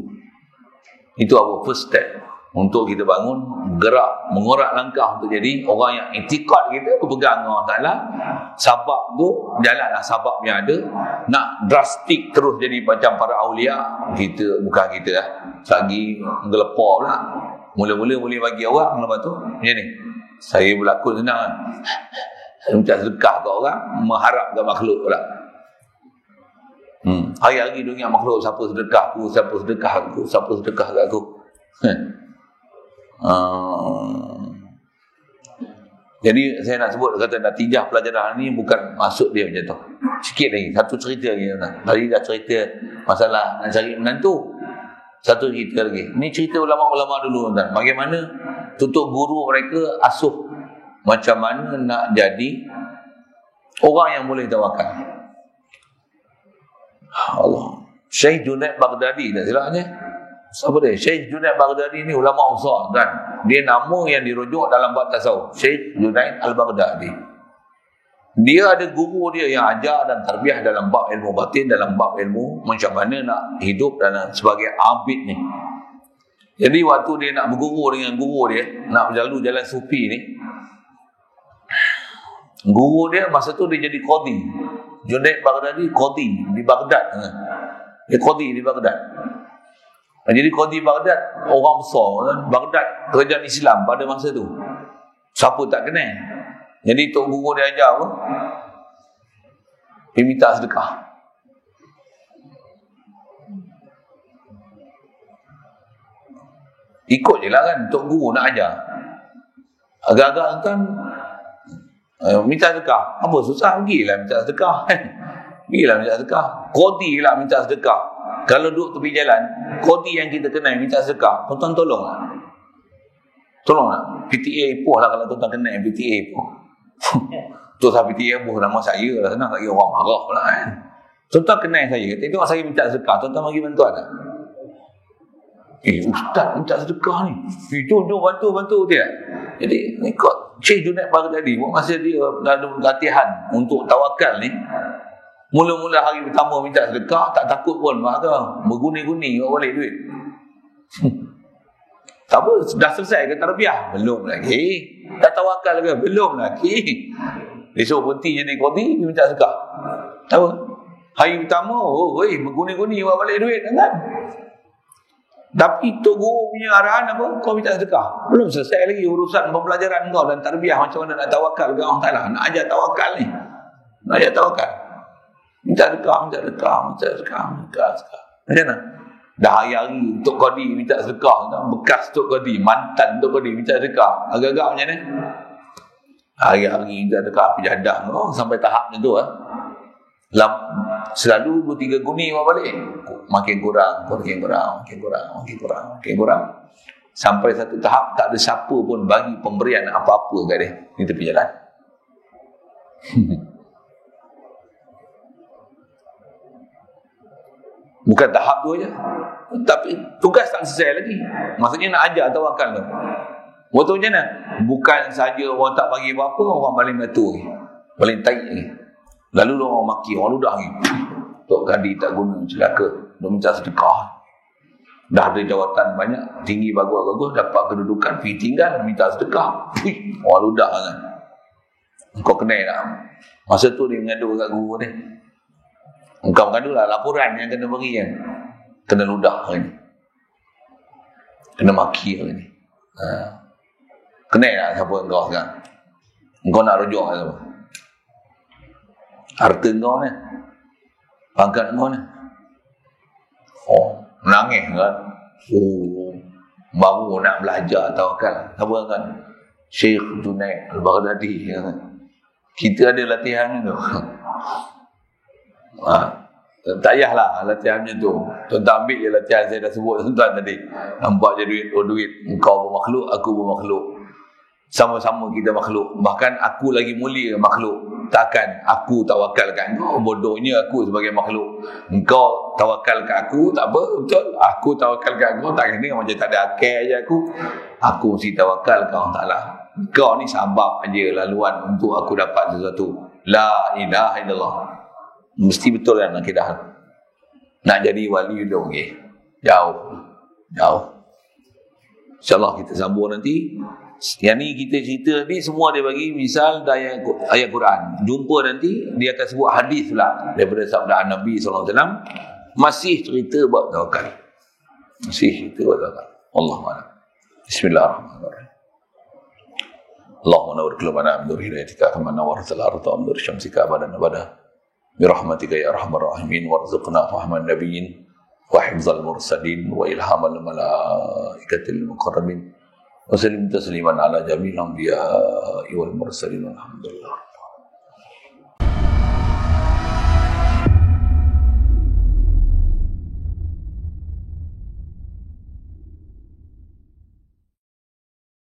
Itu apa? First step. Untuk kita bangun, gerak, mengorak langkah untuk jadi orang yang itikad kita berpegang dengan Allah Ta'ala. Sabab tu, jalanlah sabab yang ada. Nak drastik terus jadi macam para awliya, kita, bukan kita lah. Lagi gelepar pula. Mula-mula boleh bagi orang, lepas tu, macam ni. Saya berlakon senang kan. Macam sedekah ke orang, mengharap ke makhluk pula. Hari-hari dia ingat makhluk, siapa sedekah aku, siapa sedekah aku, siapa sedekah kat aku. Jadi saya nak sebut, kata natijah pelajaran ni bukan maksud dia macam tu. Sikit lagi, satu cerita lagi. Tadi dah cerita masalah nak cari menantu. Satu cerita lagi. Ni cerita ulama-ulama dulu, tuan. Bagaimana tutup guru mereka asuh macam mana nak jadi orang yang boleh tawakal. Allah. Syekh Junaid Baghdadi, tak silapnya. Siapa dia? Syekh Junaid Baghdadi ni ulama besar kan. Dia nama yang dirujuk dalam bab tasawuf. Syekh Junaid Al-Baghdadi. Dia ada guru dia yang ajar dan tarbiyah dalam bab ilmu batin, dalam bab ilmu macam mana nak hidup dan sebagai abid ni. Jadi waktu dia nak berguru dengan guru dia, nak berlalu jalan sufi ni, guru dia masa tu dia jadi qadi. Junaid Baghdadi qadi di Baghdad. Dia qadi di Baghdad. Jadi qadi Baghdad orang besar kan? Baghdad kerajaan Islam pada masa tu. Siapa tak kenal? Jadi tok guru dia ajar apa? Dia minta sedekah. Ikut je lah kan, tok guru nak ajar. Agak-agak kan minta sedekah. Apa susah? Pergilah minta sedekah. Pergilah minta sedekah. Qadi lah minta sedekah. Kalau duduk tepi jalan, qadi yang kita kenal minta sedekah, tuan-tuan tolong lah. Tolong lah. PTA Ipoh lah kalau tuan-tuan kenal PTA Ipoh. Tu sahabat PTA Ipoh nama saya lah. Senang tak kira orang marah pula kan. Tuan-tuan kenal saya. Tengok saya minta sedekah. Tuan-tuan bagi bantuan tak? Ustaz minta sedekah ni. Jom bantu dia. Jadi ikut Syekh Junaid Baghdadi masa dia ada latihan untuk tawakal ni. Mula-mula hari pertama minta sedekah, tak takut pun mak kata, berguni-guni buat balik duit. Tak apa, dah selesai ke tarbiyah? Belum lagi. Dah tawakal ke? Belum lagi. Dia suruh berhenti jadi qadi, dia minta sedekah. Tak apa. Hari pertama, berguni-guni buat balik duit kan? Tapi tok guru punya arahan apa? Kau minta sedekah. Belum selesai lagi urusan pembelajaran kau dan tarbiyah macam mana nak tawakal ke Allah Ta'ala. Nak ajar tawakal ni. Nak ajar tawakal. Minta sedekah. Macam mana? Dah hari-hari Tok Qadi minta sedekah. Bekas Tok Qadi, mantan Tok Qadi minta sedekah. Agak-agak macam mana? Hari-hari minta sedekah pejadah. Sampai tahap macam tu. Selalu 2-3 guni buat balik. Makin kurang. Sampai satu tahap tak ada siapa pun bagi pemberian apa-apa kat dia di tepi jalan. Bukan tahap tu aja. Tapi tugas tak selesai lagi. Maksudnya nak ajar tawakal tu. Betul macam mana? Bukan saja orang tak bagi apa-apa, orang paling batu lagi. Paling taik lagi. Lalu orang maki, orang ludah lagi. Tok Qadi tak guna, celaka. Dia minta sedekah. Dah ada jawatan banyak, tinggi bagus-bagus, dapat kedudukan, pergi tinggal, minta sedekah. Orang ludah kan. Kau kenal tak? Masa tu dia mengadu kat guru dia. Engkau mengadu lah laporan yang kena beri kan. Kena ludah hari ni. Kena maki hari ni. Kenal tak siapa engkau sekarang? Engkau nak rujuk ke siapa? Harta engkau ni. Pangkat engkau ni. Menangis kan. Baru nak belajar tawakal. Siapa kan? Syekh Junaid Al-Baghdadi kan. Kita ada latihan tu. Tak payahlah latihannya tu. Tuan-tuan ambil je latihan saya dah sebut tuan-tuan tadi. Nampak je duit, duit. Engkau bermakhluk, aku bermakhluk. Sama-sama kita makhluk. Bahkan aku lagi mulia makhluk. Takkan aku tawakalkan kau. Bodohnya aku sebagai makhluk. Engkau tawakal kat aku, tak apa, betul. Aku tawakal kat kau, tak kena macam tak ada akal je aku. Aku mesti tawakal kat Allah Ta'ala. Kau ni sabab aja laluan untuk aku dapat sesuatu. La ilaha illallah. Mesti betul kan akidah. Nak jadi wali tu okey. Jauh. InsyaAllah kita sambung nanti. Yang ni kita cerita ni semua dia bagi misal ayat Quran. Jumpa nanti dia akan sebut hadis pula daripada sabda Nabi SAW. Masih cerita buat tawakal. Allahuakbar. Bismillahirrahmanirrahim. Allahumma nawwir qulubana bi nur hidayatika kama nawwartal arda bi nur syamsika abada. برحمتك يا أرحم الراحمين وارزقنا فهم النبيين وحفظ المرسلين وإلهام الملائكة المقربين وسلم تسليما على جميع الأنبياء والمرسلين والحمد لله.